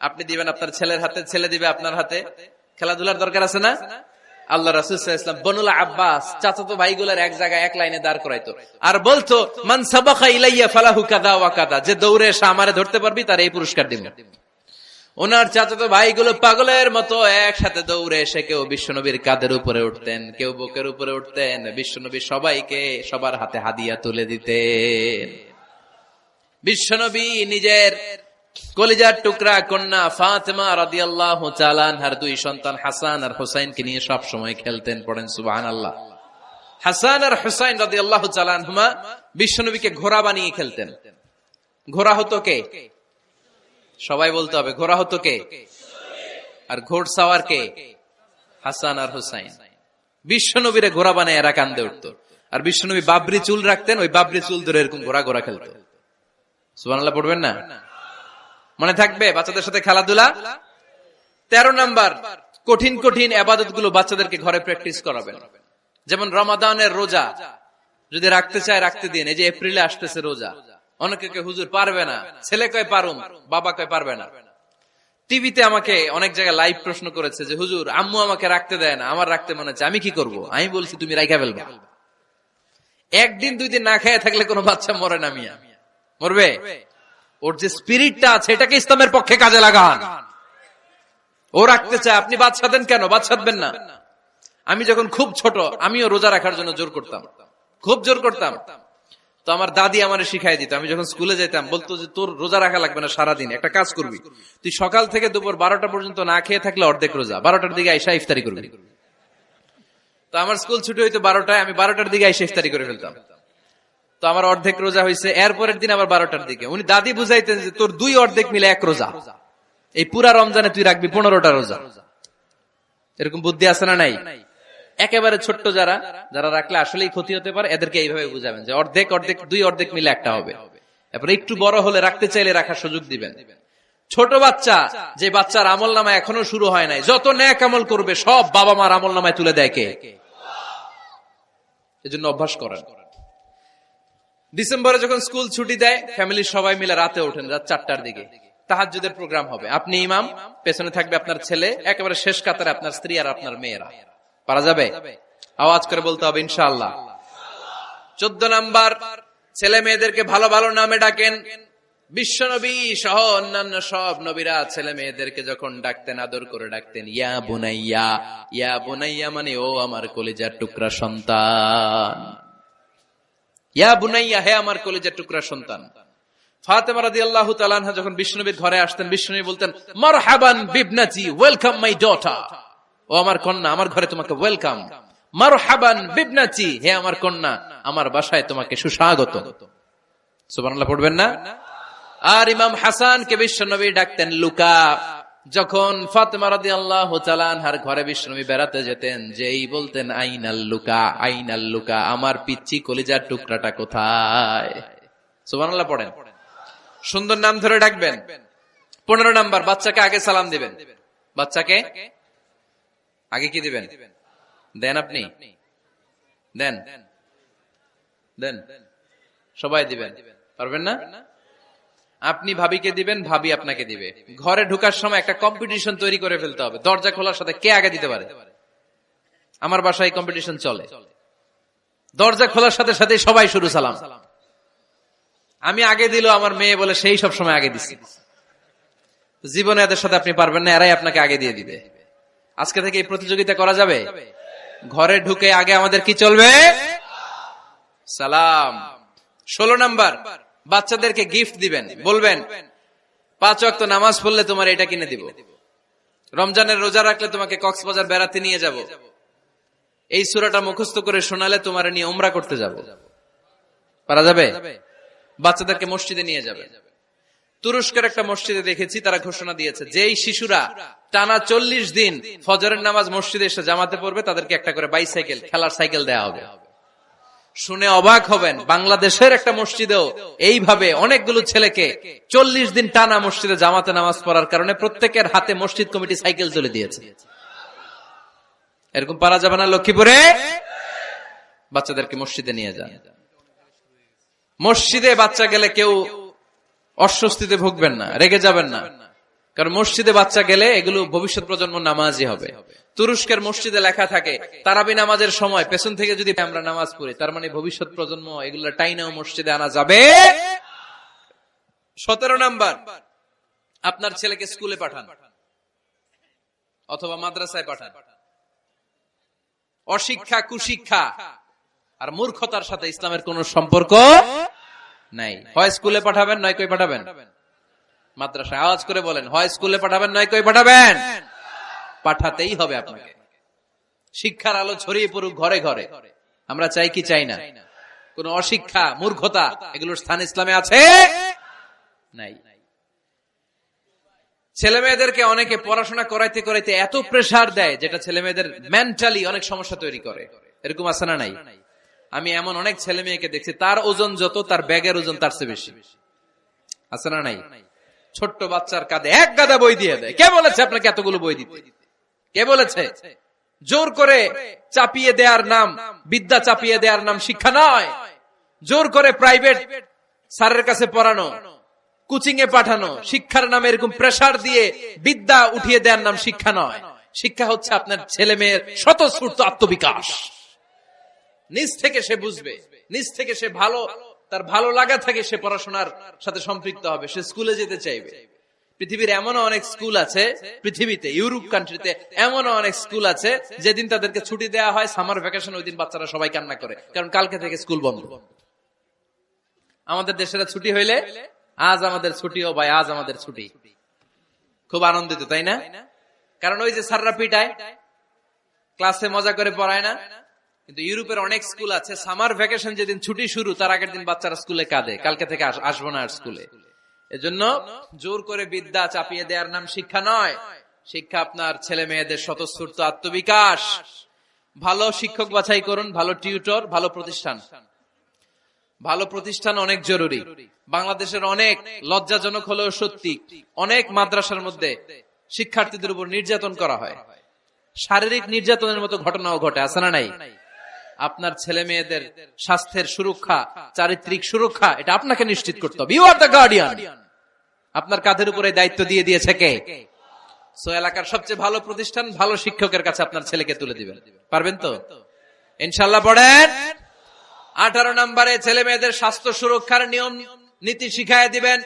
আপনি দিবেন আপনার ছেলের হাতে, ছেলে দিবে আপনার হাতে। খেলাধুলার দরকার আছে না? আল্লাহ রাসূল সাল্লাল্লাহু আলাইহি ওয়াসাল্লাম বনুল আব্বাস চাচাতো ভাইগুলোর এক জায়গায় এক লাইনে দাঁড় করাইতো আর বলতো, মান সাবাকা ইলাইয়া ফালাহু কাযা ওয়া কাযা, যে দৌড়ে এসে আমারে ধরতে পারবি তার এই পুরস্কার দিব। ওনার চাচাতো ভাইগুলো পাগলের মতো একসাথে দৌড়ে এসে কেউ বিশ্বনবীর কাঁধের উপরে উঠতেন, কেউ বুকের উপরে উঠতেন। বিশ্বনবী সবাইকে সবার হাতে হাদিয়া তুলে দিতেন। বিশ্বনবী নিজের কলিজার টুকরা কন্যা ফাতেমা রাদিয়াল্লাহু তাআলা আনহার 2 সন্তান হাসান আর হুসাইনকে নিয়ে সব সময় খেলতেন। পড়েন সুবহানাল্লাহ। হাসান আর হুসাইন রাদিয়াল্লাহু তাআলা আনহুমা বিশ্বনবীকে ঘোড়া বানিয়ে খেলতেন। ঘোড়া হতো কে? সবাই বলতে হবে, ঘোড়া হতো কে? আর ঘোড়সাওয়ার কে? হাসান আর হুসাইন। বিশ্বনবীরে ঘোড়া বানায় এরা কান্দে উঠতো। আর বিশ্বনবী বাবরি চুল রাখতেন, ওই বাবরি চুল ধরে এরকম ঘোড়া ঘোড়া খেলতো। সুবহানাল্লাহ পড়বেন না? মনে থাকবে বাচ্চাদের সাথে খেলাধুলা। 13 নাম্বার, কঠিন কঠিন ইবাদত গুলো বাচ্চাদেরকে ঘরে প্র্যাকটিস করাবেন। যেমন রমাদানের রোজা যদি রাখতে চায় রাখতে দিন। এই যে এপ্রিলে আসতেছে রোজা, অনেকে হুজুর পারবে না, ছেলে কয় পারুম, বাবা কয় পারবে না। টিভিতে আমাকে অনেক জায়গায় লাইভ প্রশ্ন করেছে যে হুজুর আম্মু আমাকে রাখতে দেয় না, আমার রাখতে মনে হচ্ছে, আমি কি করব? আমি বলছি তুমি রাইখা ফেলবা। একদিন 2 দিন না খেয়ে থাকলে কোনো বাচ্চা মরে না, মিয়া মরবে? ওর যে স্পিরিটটা আছে এটাকে ইসলামের পক্ষে কাজে লাগান। ও রাখতে চায়, আপনি বাদ সাধেন কেন? বাদ সাধবেন না। আমি যখন খুব ছোট, আমিও রোজা রাখার জন্য জোর করতাম, খুব জোর করতাম। তো আমার দাদি আমারে শিখাই দিত। আমি যখন স্কুলে যেতাম বলতো যে তোর রোজা রাখা লাগবে না, সারাদিন একটা কাজ করবি, তুই সকাল থেকে দুপুর 12টা পর্যন্ত না খেয়ে থাকলে অর্ধেক রোজা, 12টার দিকে আইসা ইফতারি করবি। তো আমার স্কুল ছুটি হইতো 12টায়, আমি 12টার দিকে আইসা ইফতারি করে ফেলতাম। তো আমার অর্ধেক রোজা হয়েছে। এরপরের দিন আবার 12টার দিকে উনি দাদি বুঝাইতেন যে তোর 2 অর্ধেক মিলে 1 রোজা, এই পুরা রমজানে তুই রাখবি 15টা রোজা। এরকম বুদ্ধি আছে না নাই? একেবারে ছোট্ট যারা যারা রাখলে আসলেই ক্ষতি হতে পারে, এদেরকে এইভাবে বুঝাবেন যে অর্ধেক অর্ধেক 2 অর্ধেক মিলে একটা হবে। এরপরে একটু বড় হলে রাখতে চাইলে রাখার সুযোগ দিবেন। ছোট বাচ্চা, যে বাচ্চার আমল নামায় এখনো শুরু হয় নাই, যত নেক আমল করবে সব বাবা মার আমল নামায় তুলে দেয় কে? এজন্য অভ্যাস করেন। ডিসেম্বরে যখন স্কুল ছুটি দেয়, ফ্যামিলির সবাই মিলে রাতে ওঠেন, রাত 4টার দিকে তাহাজ্জুদের প্রোগ্রাম হবে। আপনি ইমাম, পেছনে থাকবে আপনার ছেলে, একেবারে শেষ কাতারে আপনার স্ত্রী আর আপনার মেয়েরা। পারা যাবে? আওয়াজ করে বলতে হবে ইনশাআল্লাহ। 14 নাম্বার, ছেলে মেয়েদেরকে ভালো ভালো নামে ডাকেন। বিশ্ব নবী সহ অন্যান্য সব নবীরা ছেলে মেয়েদেরকে যখন ডাকতেন আদর করে ডাকতেন ইয়া বুনাইয়া। ইয়া বুনাইয়া মানে ও আমার কলিজার টুকরা সন্তান। ইয়া বুনাইয়া, হে আমার কলিজার টুকরা সন্তান। ফাতেমা রাদিয়াল্লাহু তাআলা আনহা যখন বিষ্ণুনবীর ঘরে আসতেন, বিষ্ণুনবী বলতেন মারহাবান বিবনাতি, ওয়েলকাম মাই ডটার। ও আমার কন্যা, আমার ঘরে তোমাকে ওয়েলকাম। মারহাবান বিবনাতি, হে আমার কন্যা, আমার বাসায় তোমাকে সুস্বাগত। সুবহানাল্লাহ পড়বেন না? আর ইমাম হাসানকে বিশ্বনবী ডাকতেন লুকা। যখন ফাতেমা রাদিয়াল্লাহু তাআলা আনহার ঘরে বিশ্বনবী বেড়াতে যেতেন, যেই বলতেন আইনাল লুকা, আইনাল লুকা, আমার পিচ্চি কলিজার টুকরাটা কোথায়? সুবহানাল্লাহ পড়েন। সুন্দর নাম ধরে ডাকবেন। 15 নাম্বার, বাচ্চাকে আগে সালাম দিবেন। বাচ্চাকে আগে কি দিবেন? দেন আপনি? দেন দেন, সবাই দিবেন, পারবেন না? আপনি ভাবিকে দিবেন, ভাবি আপনাকে দিবে। ঘরে ঢোকার সময় একটা কম্পিটিশন তৈরি করে ফেলতে হবে, দরজা খোলার সাথে কে আগে দিতে পারে। আমার বাসায় কম্পিটিশন চলে, দরজা খোলার সাথে সাথে সবাই শুরু সালাম। আমি আগে দিল আমার মেয়ে বলে সেই সব সময় আগে দিছি। জীবনে এদের সাথে আপনি পারবেন না, এরাই আপনাকে আগে দিয়ে দিবে। আজকে থেকে এই প্রতিযোগিতা করা যাবে। ঘরে ঢুকে আগে আমাদের কি চলবে? সালাম। 16 নাম্বার, বাচ্চাদেরকে গিফট দিবেন। বলবেন 5 ওয়াক্ত নামাজ পড়লে তোমার এটা কিনে দিব, রমজানের রোজা রাখলে তোমাকে কক্সবাজার বেড়াতে নিয়ে যাব, এই সূরাটা মুখস্থ করে শোনালে তোমার নিয়ে উমরা করতে যাব। পারা যাবে? বাচ্চাদেরকে মসজিদে নিয়ে যাবে। তুরস্কের একটা মসজিদে দেখেছি, তারা ঘোষণা দিয়েছে যেই শিশুরা টানা 40 দিন ফজরের নামাজ মসজিদে এসে জামাতে পড়বে, তাদেরকে একটা করে বাইসাইকেল, খেলার সাইকেল দেওয়া হবে। শুনে অবাক হবেন, বাংলাদেশের একটা মসজিদেও এইভাবে অনেকগুলো ছেলেকে 40 দিন টানা মসজিদে জামাতে নামাজ পড়ার কারণে প্রত্যেকের হাতে মসজিদ কমিটি সাইকেল তুলে দিয়েছে। এরকম পারা যাবে না? লক্ষ্মীপুরে বাচ্চাদেরকে মসজিদে নিয়ে যান। মসজিদে বাচ্চা গেলে কেউ অস্বস্তিতে ভুগবেন না, রেগে যাবেন না, কারণ মসজিদে বাচ্চা গেলে এগুলো ভবিষ্যৎ প্রজন্ম নামাজি হবে। তুরস্কের মসজিদে লেখা থাকে তারাবি নামাজের সময় পেছন থেকে যদি আমরা নামাজ পড়ি, তার মানে ভবিষ্যৎ প্রজন্ম এগুলো টাইনাও মসজিদে আনা যাবে। 17 নাম্বার, আপনার ছেলেকে স্কুলে পাঠান অথবা মাদ্রাসায় পাঠান। অশিক্ষা, কুশিক্ষা আর মূর্খতার সাথে ইসলামের কোন সম্পর্ক নাই। হয় স্কুলে পাঠাবেন, নয় কই পাঠাবেন মাদ্রাসায়। আওয়াজ করে বলেন, হয় স্কুলে পাঠাবেন, নয় কই পাঠাবেন। পাঠাতেই হবে আপনাকে। শিক্ষার আলো ছড়িয়ে পড়ুক ঘরে ঘরে, আমরা চাই কি চাই না? কোন অশিক্ষা, মূর্খতা এগুলোর স্থান ইসলামে আছে? নাই। ছেলে মেয়েদেরকে অনেকে পড়াশোনা করাইতে করাইতে এত প্রেসার দেয়, যেটা ছেলে মেয়েদের মেন্টালি অনেক সমস্যা তৈরি করে। এরকম আছে না নাই? আমি এমন অনেক ছেলে মেয়েকে দেখছি, তার ওজন যত, তার ব্যাগের ওজন তার চেয়ে বেশি। আছে না নাই? ছোট্ট বাচ্চার কাঁধে 1 গাদা বই দিয়ে দেয়। কে বলেছে আপনাকে এতগুলো বই দিতে? কে বলেছে? জোর করে চাপিয়ে দেওয়ার নাম বিদ্যা, চাপিয়ে দেওয়ার নাম শিক্ষা নয়। জোর করে প্রাইভেট স্যারের কাছে পড়ানো, কোচিং এ পাঠানো, শিক্ষার নামে এরকম প্রেসার দিয়ে বিদ্যা উঠিয়ে দেওয়ার নাম শিক্ষা নয়। শিক্ষা হচ্ছে আপনার ছেলে মেয়ের স্বতঃস্ফূর্ত আত্মবিকাশ। নিজ থেকে সে বুঝবে, নিজ থেকে সে ভালো তার ভালো লাগা থাকে সে পড়াশোনার সাথে সম্পৃক্ত হবে, সে স্কুলে যেতে চাইবে। পৃথিবীর এমনও অনেক স্কুল আছে, পৃথিবীতে ইউরোপ কান্ট্রিতে এমনও অনেক স্কুল আছে যেদিন তাদেরকে ছুটি দেওয়া হয় সামার ভ্যাকেশন, ওই দিন বাচ্চারা সবাই কান্না করে, কারণ কালকে থেকে স্কুল বন্ধ। আমাদের দেশের ছুটি হইলে আজ আমাদের ছুটি, ও ভাই আজ আমাদের ছুটি, খুব আনন্দিত, তাই না? কারণ ওই যে স্যাররা পিটায়, ক্লাসে মজা করে পড়ায় না। কিন্তু ইউরোপের অনেক স্কুল আছে সামার ভ্যাকেশন যেদিন ছুটি শুরু তার আগের দিন বাচ্চারা স্কুলে কাঁদে, কালকে থেকে আসবো না আর স্কুলে। এজন্য জোর করে বিদ্যা চাপিয়ে দেওয়ার নাম শিক্ষা নয়। শিক্ষা আপনার ছেলে মেয়েদের স্বতঃস্ফূর্ত আত্মবিকাশ। ভালো শিক্ষক বাছাই করুন, ভালো টিউটর, ভালো প্রতিষ্ঠান। ভালো প্রতিষ্ঠান অনেক জরুরি। বাংলাদেশের অনেক লজ্জাজনক হলেও সত্যি, অনেক মাদ্রাসার মধ্যে শিক্ষার্থীদের উপর নির্যাতন করা হয়, শারীরিক নির্যাতনের মতো ঘটনাও ঘটে, আছে না নাই? আপনার ছেলে মেয়েদের স্বাস্থ্যের সুরক্ষা, চারিত্রিক সুরক্ষা, এটা আপনাকে নিশ্চিত করতে হবে। You are the guardian. আপনার কাঁধের উপরে দায়িত্ব দিয়ে দিয়েছে কে? সো এলাকার সবচেয়ে ভালো প্রতিষ্ঠান, ভালো শিক্ষকের কাছে আপনার ছেলেকে তুলে দিবেন। পারবেন তো ইনশাআল্লাহ? পড়েন। 18 নম্বরে ছেলে মেয়েদের স্বাস্থ্য সুরক্ষার নিয়ম নীতি শিখায় দিবেন।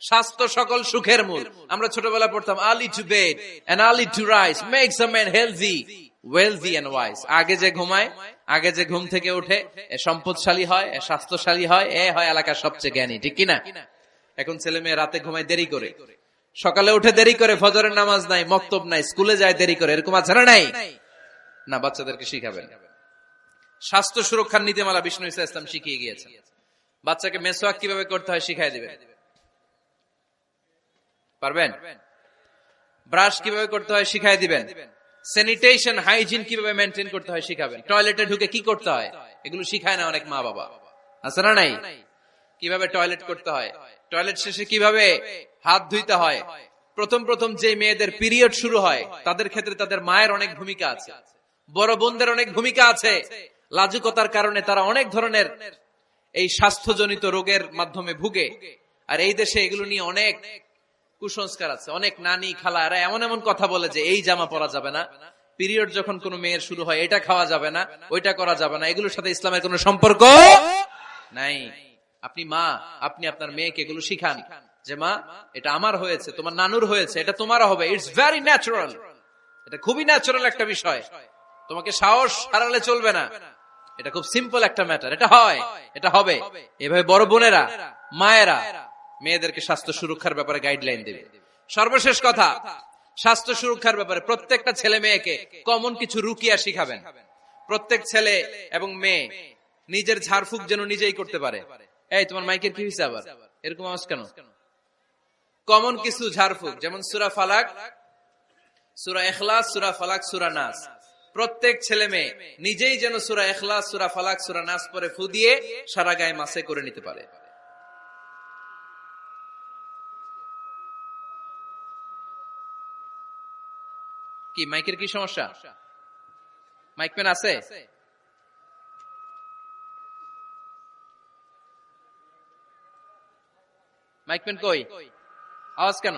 স্বাস্থ্য সকল সুখের মূল। আমরা ছোটবেলা পড়তাম early to bed and early to rise makes a man healthy, wealthy and wise. আগে যে ঘুমায়, আগে যে ঘুম থেকে ওঠে, এ সম্পদশালী হয়, এ স্বাস্থ্যশালী হয়, এ হয় এলাকার সবচেয়ে জ্ঞানী, ঠিক কিনা? এখন ছেলে মেয়ে রাতে ঘুমায় দেরি করে, সকালে উঠে দেরি করে, ফজরের নামাজ নাই, মক্তব নাই, স্কুলে যায় দেরি করে, এরকম আছে না নাই? না, বাচ্চাদেরকে শিখাবেন। স্বাস্থ্য সুরক্ষার নীতিমালা বিষ্ণু ইসলাম শিখিয়ে গিয়েছেন। বাচ্চাকে মেসওয়াক কিভাবে করতে হয় শিখাই দিবেন, পারবেন? ব্রাশ কিভাবে করতে হয় শিখাই দিবেন। স্যানিটেশন, হাইজিন কিভাবে মেনটেন করতে হয় শিখাবেন। টয়লেটে ঢুকে কি করতে হয় এগুলো শিখায় না অনেক মা বাবা, আছে না নাই? কিভাবে টয়লেট করতে হয়, টয়লেট শেষে কিভাবে হাত ধুইতে হয়। প্রথম যে মেয়েদের পিরিয়ড শুরু হয় তাদের ক্ষেত্রে তাদের মায়ের অনেক ভূমিকা আছে, বড় বোনদের অনেক ভূমিকা আছে। লাজুকতার কারণে তারা অনেক ধরনের এই স্বাস্থ্যজনিত রোগের মাধ্যমে ভুগে। আর এই দেশে এগুলো নিয়ে অনেক কুসংস্কার আছে। অনেক নানি খালা এরা এমন এমন কথা বলে যে এই জামা পরা যাবে না, পিরিয়ড যখন কোন মেয়ের শুরু হয় এটা খাওয়া যাবে না, ওইটা করা যাবে না। এগুলোর সাথে ইসলামের কোনো সম্পর্ক নাই। আপনি মা, আপনি আপনার মেয়েকে এগুলো শিখান যে মা এটা আমার হয়েছে, তোমার নানুর হয়েছে, এটা তোমারও হবে। ইটস ভেরি ন্যাচারাল, এটা খুবই ন্যাচারাল একটা বিষয়, তোমাকে সাহস হারালে চলবে না, এটা খুব সিম্পল একটা ম্যাটার, এটা হয়, এটা হবে। এভাবে বড় বোনেরা, মায়েরা মেয়েদেরকে স্বাস্থ্য সুরক্ষার ব্যাপারে গাইডলাইন দেবে। সর্বশেষ কথা, স্বাস্থ্য সুরক্ষার ব্যাপারে প্রত্যেকটা ছেলে মেয়েকে কমন কিছু রুকিয়া শিখাবেন। প্রত্যেক ছেলে এবং মেয়ে নিজের ঝাড়ফুঁক যেন নিজেই করতে পারে। এই তোমার মাইকের কি হয়েছে আবার, এরকম আওয়াজ কেন? কমন কিছু ঝাড়ফুঁক, যেমন সূরা ফালাক, সূরা ইখলাস, সূরা ফালাক, সূরা নাস। প্রত্যেক ছেলে মেয়ে নিজেই যেন সূরা ইখলাস, সূরা ফালাক, সূরা নাস পরে ফু দিয়ে সারা গায়ে মাসে করে নিতে পারে। কি মাইকের কি সমস্যা? মাইক পেন আছে? মাইক পেন কই? আওয়াজ কেন?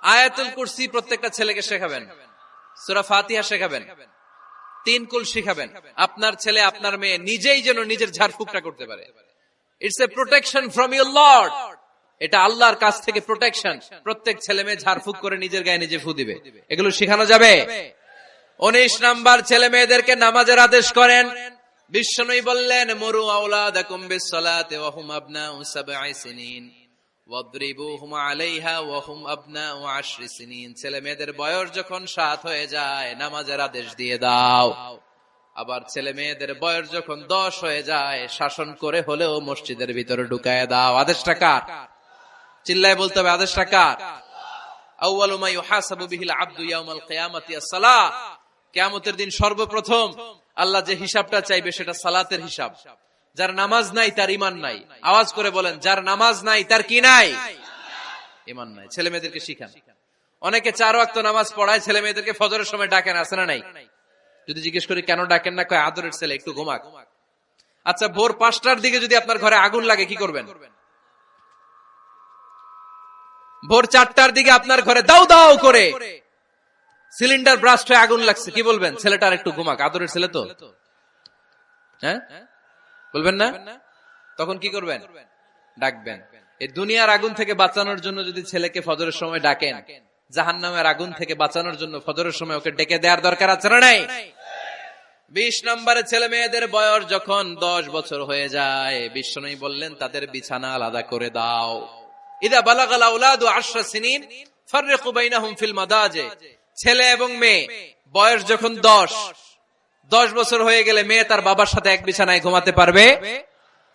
আয়াতুল কুরসি প্রত্যেকটা ছেলেকে শেখাবেন, সূরা ফাতিহা শেখাবেন, 3 কুল শেখাবেন। আপনার ছেলে আপনার মেয়ে নিজেই যেন নিজের ঝাড়ফুঁকটা করতে পারে। It's a protection from your Lord, এটা আল্লাহর কাছ থেকে প্রোটেকশন। প্রত্যেক ছেলে মেয়ে ঝাড়ফুঁক করে নিজের গায়ে নিজে ফু দিবে, এগুলো শেখানো যাবে। 19 নাম্বার, ছেলে মেয়েদেরকে নামাজের আদেশ করেন। বিশ্বনবী বললেন মুরু আওলাদাকুম বিসসালাতি ওয়া হুম আবনাউ 7 সিনিন ওয়াদরিবুহুম আলাইহা ওয়া হুম আবনাউ 10 সিনিন। ছেলে মেয়েদের বয়স যখন 7 হয়ে যায় নামাজের আদেশ দিয়ে দাও। আবার ছেলে মেয়েদের বয়স যখন 10 হয়ে যায় শাসন করে হলেও মসজিদের ভিতরে ঢুকায় দাও। আদেশটা কার? চিল্লায় বলতে হবে, আদেশটা কার? আউয়ালু মা ইউহাসাবু বিহিল আবদু ইয়াউমাল কিয়ামাতি আস-সালাহ। কিয়ামতের দিন সর্বপ্রথম আল্লাহ যে হিসাবটা চাইবে সেটা সালাতের হিসাব। যার নামাজ নাই তার ঈমান নাই। আওয়াজ করে বলেন, যার নামাজ নাই তার কি নাই? ঈমান নাই। ছেলে মেয়েদেরকে শিখান। অনেকে 4 ওয়াক্ত নামাজ পড়ায়, ছেলে মেয়েদেরকে ফজরের সময় ডাকেন, আছে না নাই? যদি জিজ্ঞেস করি কেন ডাকেন না, কয় আদরের ছেলে, একটু ঘুমাক। আচ্ছা, ভোর 5টার দিকে যদি আপনার ঘরে আগুন লাগে কি করবেন? ভোর 4টার দিকে আপনার ঘরে দাউ দাউ করে সিলিন্ডার ব্রাস্ট হয়ে আগুন লাগছে, কি বলবেন? ছেলেটার একটু ঘুমাক, আদরের ছেলে তো। হ্যাঁ, বলবেন না? তখন কি করবেন? ডাকবেন। এই দুনিয়ার আগুন থেকে বাঁচানোর জন্য যদি ছেলেকে ফজরের সময় ডাকেন, জাহান্নামের আগুন থেকে বাঁচানোর জন্য ফজরের সময় ওকে ডেকে দেওয়ার দরকার আছে না নাই? 20 নম্বরে ছেলে মেয়েদের বয়স যখন 10 বছর হয়ে যায়, বিশ্বনবী বললেন তাদের বিছানা আলাদা করে দাও। ইদা বালাগাল আওলাদু 10 সিনিন ফাররিকু বাইনাহুম ফিল মাদাজি। ছেলে এবং মেয়ে বয়স যখন 10 বছর হয়ে গেলে মেয়ে তার বাবার সাথে এক বিছানায় ঘুমাতে পারবে,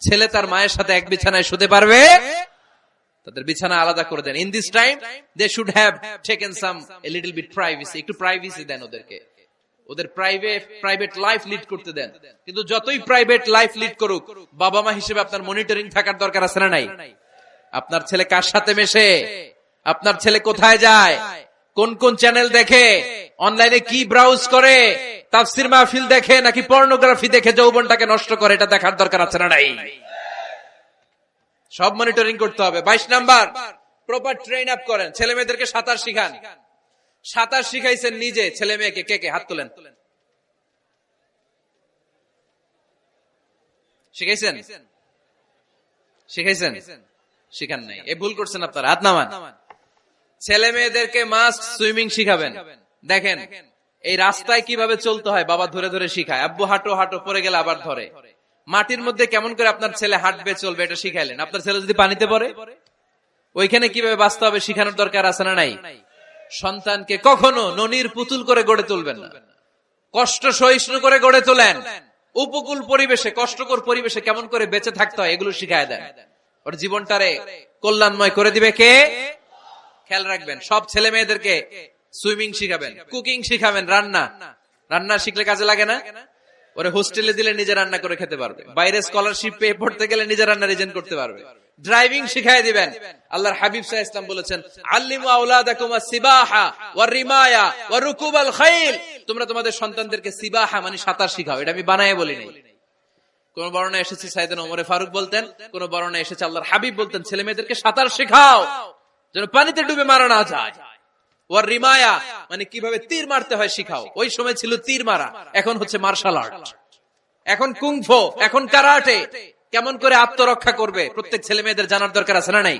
ছেলে তার মায়ের সাথে এক বিছানায় শুতে পারবে। তাদের বিছানা আলাদা করে দেন। In this time they should have taken some a little bit privacy, একটু প্রাইভেসি দেন ওদেরকে, ওদের প্রাইভেট লাইফ লিড করতে দেন। কিন্তু যতই প্রাইভেট লাইফ লিড করুক, বাবা মা হিসেবে আপনার মনিটরিং থাকার দরকার আছে না নাই? আপনার ছেলে কার সাথে মেশে, আপনার ছেলে কোথায় যায়, কোন কোন চ্যানেল দেখে, অনলাইনে কি ব্রাউজ করে, তাফসির মাহফিল দেখে নাকি পর্নোগ্রাফি দেখে যৌবনটাকে নষ্ট করে, এটা দেখার দরকার আছে না নাই? সব মনিটরিং করতে হবে। 22 নাম্বার, প্রপার ট্রেন আপ করেন। ছেলে মেয়েদেরকে সাঁতার শিখান। সাঁতার শিখাইছেন নিজে ছেলে মেয়েকে? কে কে হাত তোলেন? শিখাইছেন? শিখাইছেন? শিখান নাই, এ ভুল করছেন আপনারা, হাত নামান। ছেলে মেয়েদেরকে মাস্ট সুইমিং শিখাবেন। দেখেন এই রাস্তায় কিভাবে চলতে হয় বাবা ধরে ধরে শিখায়। আব্বু হাঁটো হাঁটো, পরে গেলে আবার ধরে। মাটির মধ্যে কেমন করে আপনার ছেলে হাঁটবে চলবে এটা শিখাইলেন। আপনার ছেলে যদি পানিতে পড়ে, ওইখানে কিভাবে বাঁচতে হবে শিখানোর দরকার আছে না নাই? সন্তানকে কখনো ননির পুতুল করে গড়ে তুলবেন না, কষ্ট সহিষ্ণু করে গড়ে তোলেন। উপকূল পরিবেশে, কষ্টকর পরিবেশে কেমন করে বেঁচে থাকতে হয় এগুলো শিখায় দেন। ওর জীবনটারে কল্যাণময় করে দিবে কে? খেয়াল রাখবেন। সব ছেলে মেয়েদেরকে সুইমিং শিখাবেন, কুকিং শিখাবেন, রান্না শিখলে কাজে লাগে না? ওরে হোস্টেলে দিলে নিজে রান্না করে খেতে পারবে, বাইরে স্কলারশিপ পেয়ে পড়তে গেলে নিজে রান্না রিজেন্ট করতে পারবে। ড্রাইভিং শিখাই দিবেন। আল্লাহর হাবিব সাল্লাল্লাহু আলাইহি ওয়াসাল্লাম বলেছেন, আল্লিমু আওলাদাকুম আস-সিবাহা ওয়া রিমায়া ওয়া রুকুবাল খাইল। তোমরা তোমাদের সন্তানদেরকে সিবাহা মানে সাঁতার শিখাও। এটা আমি বানায়ে বলি নাই। কোন বর্ণনায় এসেছে সাইয়েদনা ওমর ফারুক বলতেন, কোন বর্ণনায় এসেছে আল্লাহর হাবিব বলতেন ছেলে মেয়েদেরকে সাঁতার শেখাও যেন পানিতে ডুবে মারা না যায়। ওয়ার রিমায়া মানে কিভাবে তীর মারতে হয় শিখাও। ওই সময় ছিল তীর মারা, এখন হচ্ছে মার্শাল আর্ট, এখন কুংফু, এখন কারাটে। কেমন করে আত্মরক্ষা করবে প্রত্যেক ছেলে মেয়েদের জানার দরকার আছে না নাই?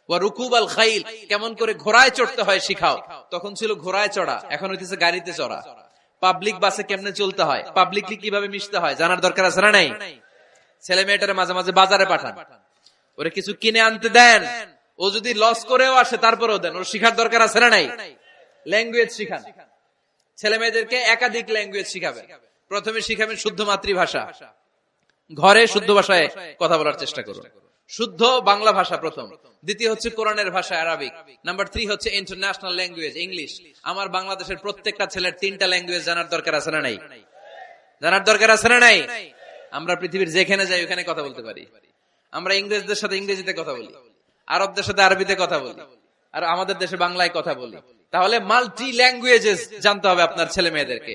ওয়া রুকুবাল খাইল, কেমন করে ঘোড়ায় চড়তে হয় শিখাও। তখন ছিল ঘোড়ায় চড়া, এখন হইতেছে গাড়িতে চড়া। পাবলিক বাসে কেমনে চলতে হয়, পাবলিকলি কিভাবে মিশতে হয় জানার দরকার আছে না নাই? ছেলে মেয়েটারে মাঝে মাঝে বাজারে পাঠান, ওরে কিছু কিনে আনতে দেন। ও যদি লস করেও আসে তারপরেও দেন, ওর শিখার দরকার আছে না নাই? ল্যাঙ্গুয়েজ শিখান। ছেলে মেয়েদেরকে একাধিক ল্যাঙ্গুয়েজ শিখাবেন। প্রথমে শিখাবেন শুদ্ধ মাতৃভাষা, ঘরে শুদ্ধ ভাষায় কথা বলার চেষ্টা করুন। শুদ্ধ বাংলা ভাষা প্রথম। দ্বিতীয় হচ্ছে কোরআনের ভাষা আরবিক। নাম্বার 3 হচ্ছে ইন্টারন্যাশনাল ল্যাঙ্গুয়েজ ইংলিশ। আমার বাংলাদেশের প্রত্যেকটা ছেলের 3টা ল্যাঙ্গুয়েজ জানার দরকার আছে না নাই? জানার দরকার আছে না নাই? আমরা পৃথিবীর যেখানে যাই ওখানে কথা বলতে পারি। আমরা ইংরেজদের সাথে ইংরেজিতে কথা বলি, আরবদের সাথে আরবিতে কথা বলি, আর আমাদের দেশে বাংলায় কথা বলি। তাহলে মাল্টি ল্যাঙ্গুয়েজেস জানতে হবে আপনার ছেলে মেয়েদেরকে।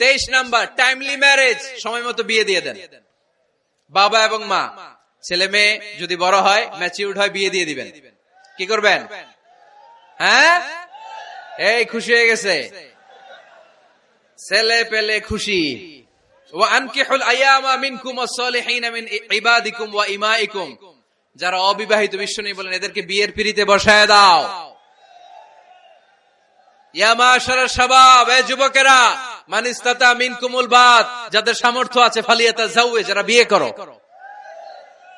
23 নাম্বার, টাইমলি ম্যারেজ, সময় মতো বিয়ে দিয়ে দেন। বাবা এবং মা, ছেলে মেয়ে যদি বড় হয়, ম্যাচিউরড হয়, বিয়ে দিয়ে দিবেন। কি করবেন? হ্যাঁ, এই খুশি হয়ে গেছে, ছেলে পেলে খুশি। ওয়া আনকিহুল আয়ামা মিনকুম ওয়াস-সালিহিনা মিন ইবাদিকুম ওয়া ইমাইকুম। যারা অবিবাহিত, বিশ্বনবী বলেন এদেরকে বিয়ের পিঁড়িতে বসায় দাও। ইয়া মাশারাশ শাবাব, এ যুবকেরা, মান ইসতাতা মিনকুমুল বাত, যাদের সামর্থ্য আছে ফালিয়াতাযাওয়াজ, যারা বিয়ে করো।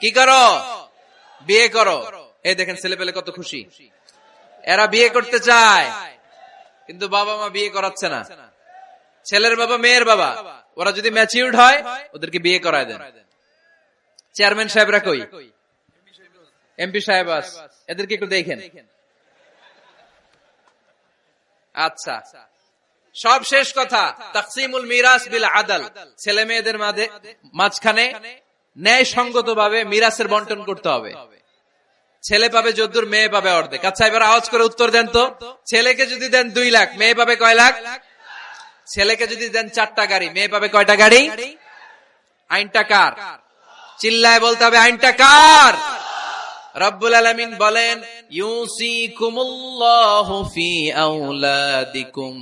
কি করো? বিয়ে করো। এই দেখেন ছেলে পেলে কত খুশি, এরা বিয়ে করতে চায় কিন্তু বাবা মা বিয়ে করাচ্ছে না। ছেলের বাবা মেয়ের বাবা, ওরা যদি ম্যাচিউরড হয় ওদেরকে বিয়ে করায় দেন। চেয়ারম্যান সাহেবরা কই? এমপি সাহেব, এদেরকে একটু দেখেন। আচ্ছা, সব শেষ কথা, তাকসিমুল মিরাস বিল আদল। ছেলে মেয়েদের মাঝখানে ন্যায় সঙ্গত ভাবে মিরাসের বন্টন করতে হবে। ছেলে পাবে যদ্দুর, মেয়ে পাবে অর্ধেক। আচ্ছা এবার আওয়াজ করে উত্তর দেন তো, ছেলেকে যদি দেন 2 লাখ, মেয়ে পাবে কয় লাখ? ছেলেকে যদি দেন 4টা গাড়ি, মেয়ে পাবে কয়টা গাড়ি? আইনটা কার? চিল্লায় বলতে হবে, আইনটা কার? রব্বুল আলামিন বলেন, ইউসিকুমুল্লাহু ফি আওলাদিকুম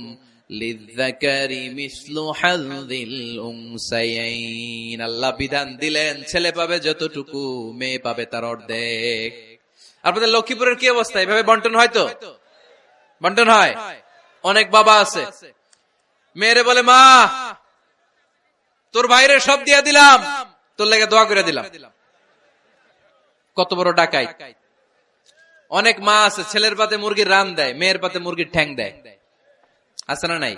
লিযযাকারি মিসলু হাযযিল উনসায়াইন। আল্লাহ বিধান দিলেন ছেলে পাবে যতটুকু, মেয়ে পাবে তার অর্ধেক। আপনাদের লক্ষ্মীপুরের কি অবস্থা? এভাবে বন্টন হয় তো? বন্টন হয়? অনেক বাবা আছে, মেয়েরে বলে মা তোর ভাইরে সব দিয়া দিলাম, তোর লেগে দোয়া করে দিলাম। কত বড় ডাকাই! অনেক মা আছে ছেলের পাতে মুরগির রান দেয়, মেয়ের পাতে মুরগির ঠ্যাং দেয়, আছে না নাই?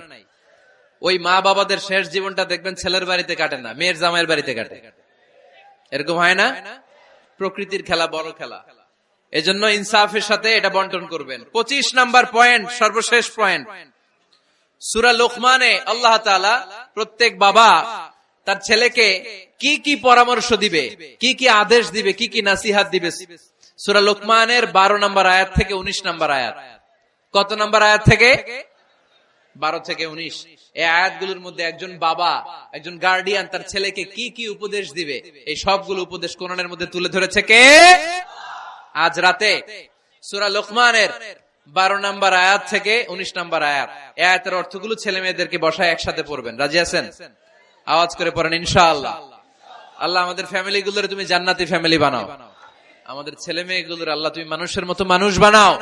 ওই মা বাবাদের শেষ জীবনটা দেখবেন ছেলের বাড়িতে কাটে না, মেয়ের জামাইয়ের বাড়িতে কাটে। এরকম হয় না? প্রকৃতির খেলা বড় খেলা। এজন্য ইনসাফের সাথে এটা বন্টন করবেন। 25 নাম্বার পয়েন্ট, সর্বশেষ পয়েন্ট, সূরা লোকমানে আল্লাহ তাআলা প্রত্যেক বাবা তার ছেলেকে কি কি পরামর্শ দিবে, কি কি আদেশ দিবে, কি কি নাসিহাত দিবে, সূরা লোকমানের 12 নম্বর আয়াত থেকে 19 নম্বর আয়াত। কত নম্বর আয়াত থেকে? 12 থেকে 19। এই আয়াতগুলোর মধ্যে একজন বাবা, একজন গার্ডিয়ান তার ছেলেকে কি কি উপদেশ দিবে, এই সবগুলো উপদেশ কোরআনের মধ্যে তুলে ধরেছে কে? আজ রাতে সূরা লোকমানের 12 নম্বর আয়াত থেকে 19 নম্বর আয়াত, এই আয়াতের অর্থগুলো ছেলে মেয়েদেরকে বসায় একসাথে পড়বেন। রাজি আছেন? আওয়াজ করে পড়েন ইনশাআল্লাহ। আল্লাহ আমাদের ফ্যামিলি গুলোর তুমি জান্নাতি ফ্যামিলি বানাও, আমাদের ছেলে মেয়েগুলোর আল্লাহ তুমি মানুষের মতো মানুষ বানাও,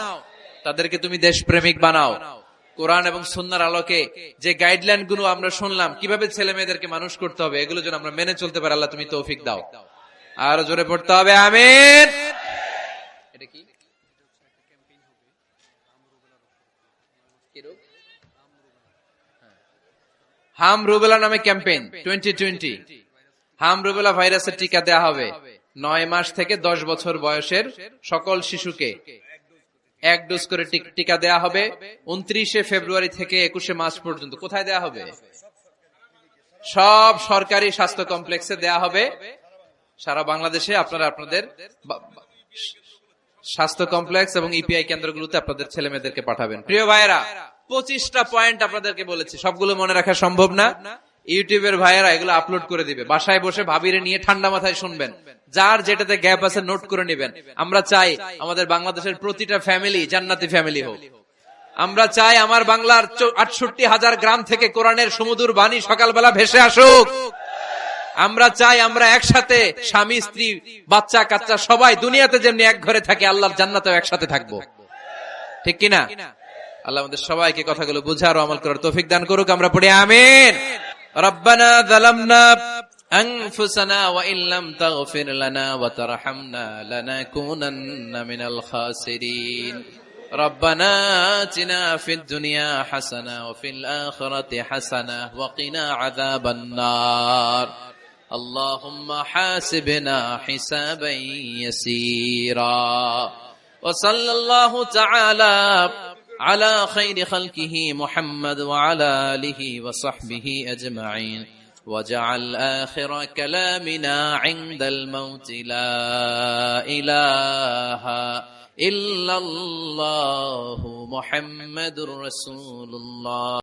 তাদেরকে তুমি দেশপ্রেমিক বানাও। কোরআন এবং সুন্নাহর আলোকে যে গাইডলাইন গুলো আমরা শুনলাম কিভাবে ছেলে মেয়েদেরকে মানুষ করতে হবে, এগুলো যেন আমরা মেনে চলতে পারি, আল্লাহ তুমি তৌফিক দাও। আর জোরে পড়তে হবে আমিন। এটা কি? হাম রুবেলা নামে ক্যাম্পেইন 2020। হাম রুবেলা ভাইরাসের টিকা দেয়া হবে 9 মাস থেকে 10 বছর বয়সের সকল শিশুকে 1 ডোজ করে টিকা দেয়া হবে 29 ফেব্রুয়ারি থেকে 21 মার্চ পর্যন্ত। কোথায় দেয়া হবে? সব সরকারি স্বাস্থ্য কমপ্লেক্সে দেয়া হবে সারা বাংলাদেশে। আপনারা আপনাদের স্বাস্থ্য কমপ্লেক্স এবং ইপিআই কেন্দ্রগুলোতে আপনাদের ছেলে মেয়েদেরকে পাঠাবেন। প্রিয় ভাইয়েরা, 25টা পয়েন্ট আপনাদেরকে বলেছি, সবগুলো মনে রাখা সম্ভব না। ইউটিউবের ভাইয়েরা এগুলো আপলোড করে দিবে, বাসায় বসে ভাবিরে নিয়ে ঠান্ডা মাথায় শুনবেন, যার যেটাতে গ্যাপ আছে নোট করে নেবেন। আমরা চাই আমাদের বাংলাদেশের প্রতিটা ফ্যামিলি জান্নাতি ফ্যামিলি হোক। আমরা চাই আমার বাংলার 68,000 গ্রাম থেকে কোরআনের সুমধুর বাণী সকালবেলা ভেসে আসুক। আমরা চাই আমরা একসাথে স্বামী স্ত্রী বাচ্চা কাচ্চা সবাই দুনিয়াতে যেমনি এক ঘরে থাকে, আল্লাহর জান্নাতেও একসাথে থাকবো, ঠিক কিনা? আল্লাহ আমাদের সবাইকে কথাগুলো বুঝার ও আমল করার তৌফিক দান করুক। আমরা পড়ি আমিন। রব্বানা যালামনা আনফুসানা ওয়া ইল্লাম তাগফির লানা ওয়া তারহামনা লানাকুনান্না মিনাল খাসিরিন। রব্বানা আতিনা ফিদ দুনিয়া হাসানা ওয়া ফিল আখিরাতি হাসানা ওয়া কিনা আযাবান নার। আল্লাহুম্মা হাসিবনা হিসাবান ইয়াসীরা। ওয়া সাল্লাল্লাহু তাআলা على خير خلقه محمد وعلى آله وصحبه أجمعين وجعل آخر كلامنا عند الموت لا إله إلا الله محمد رسول الله.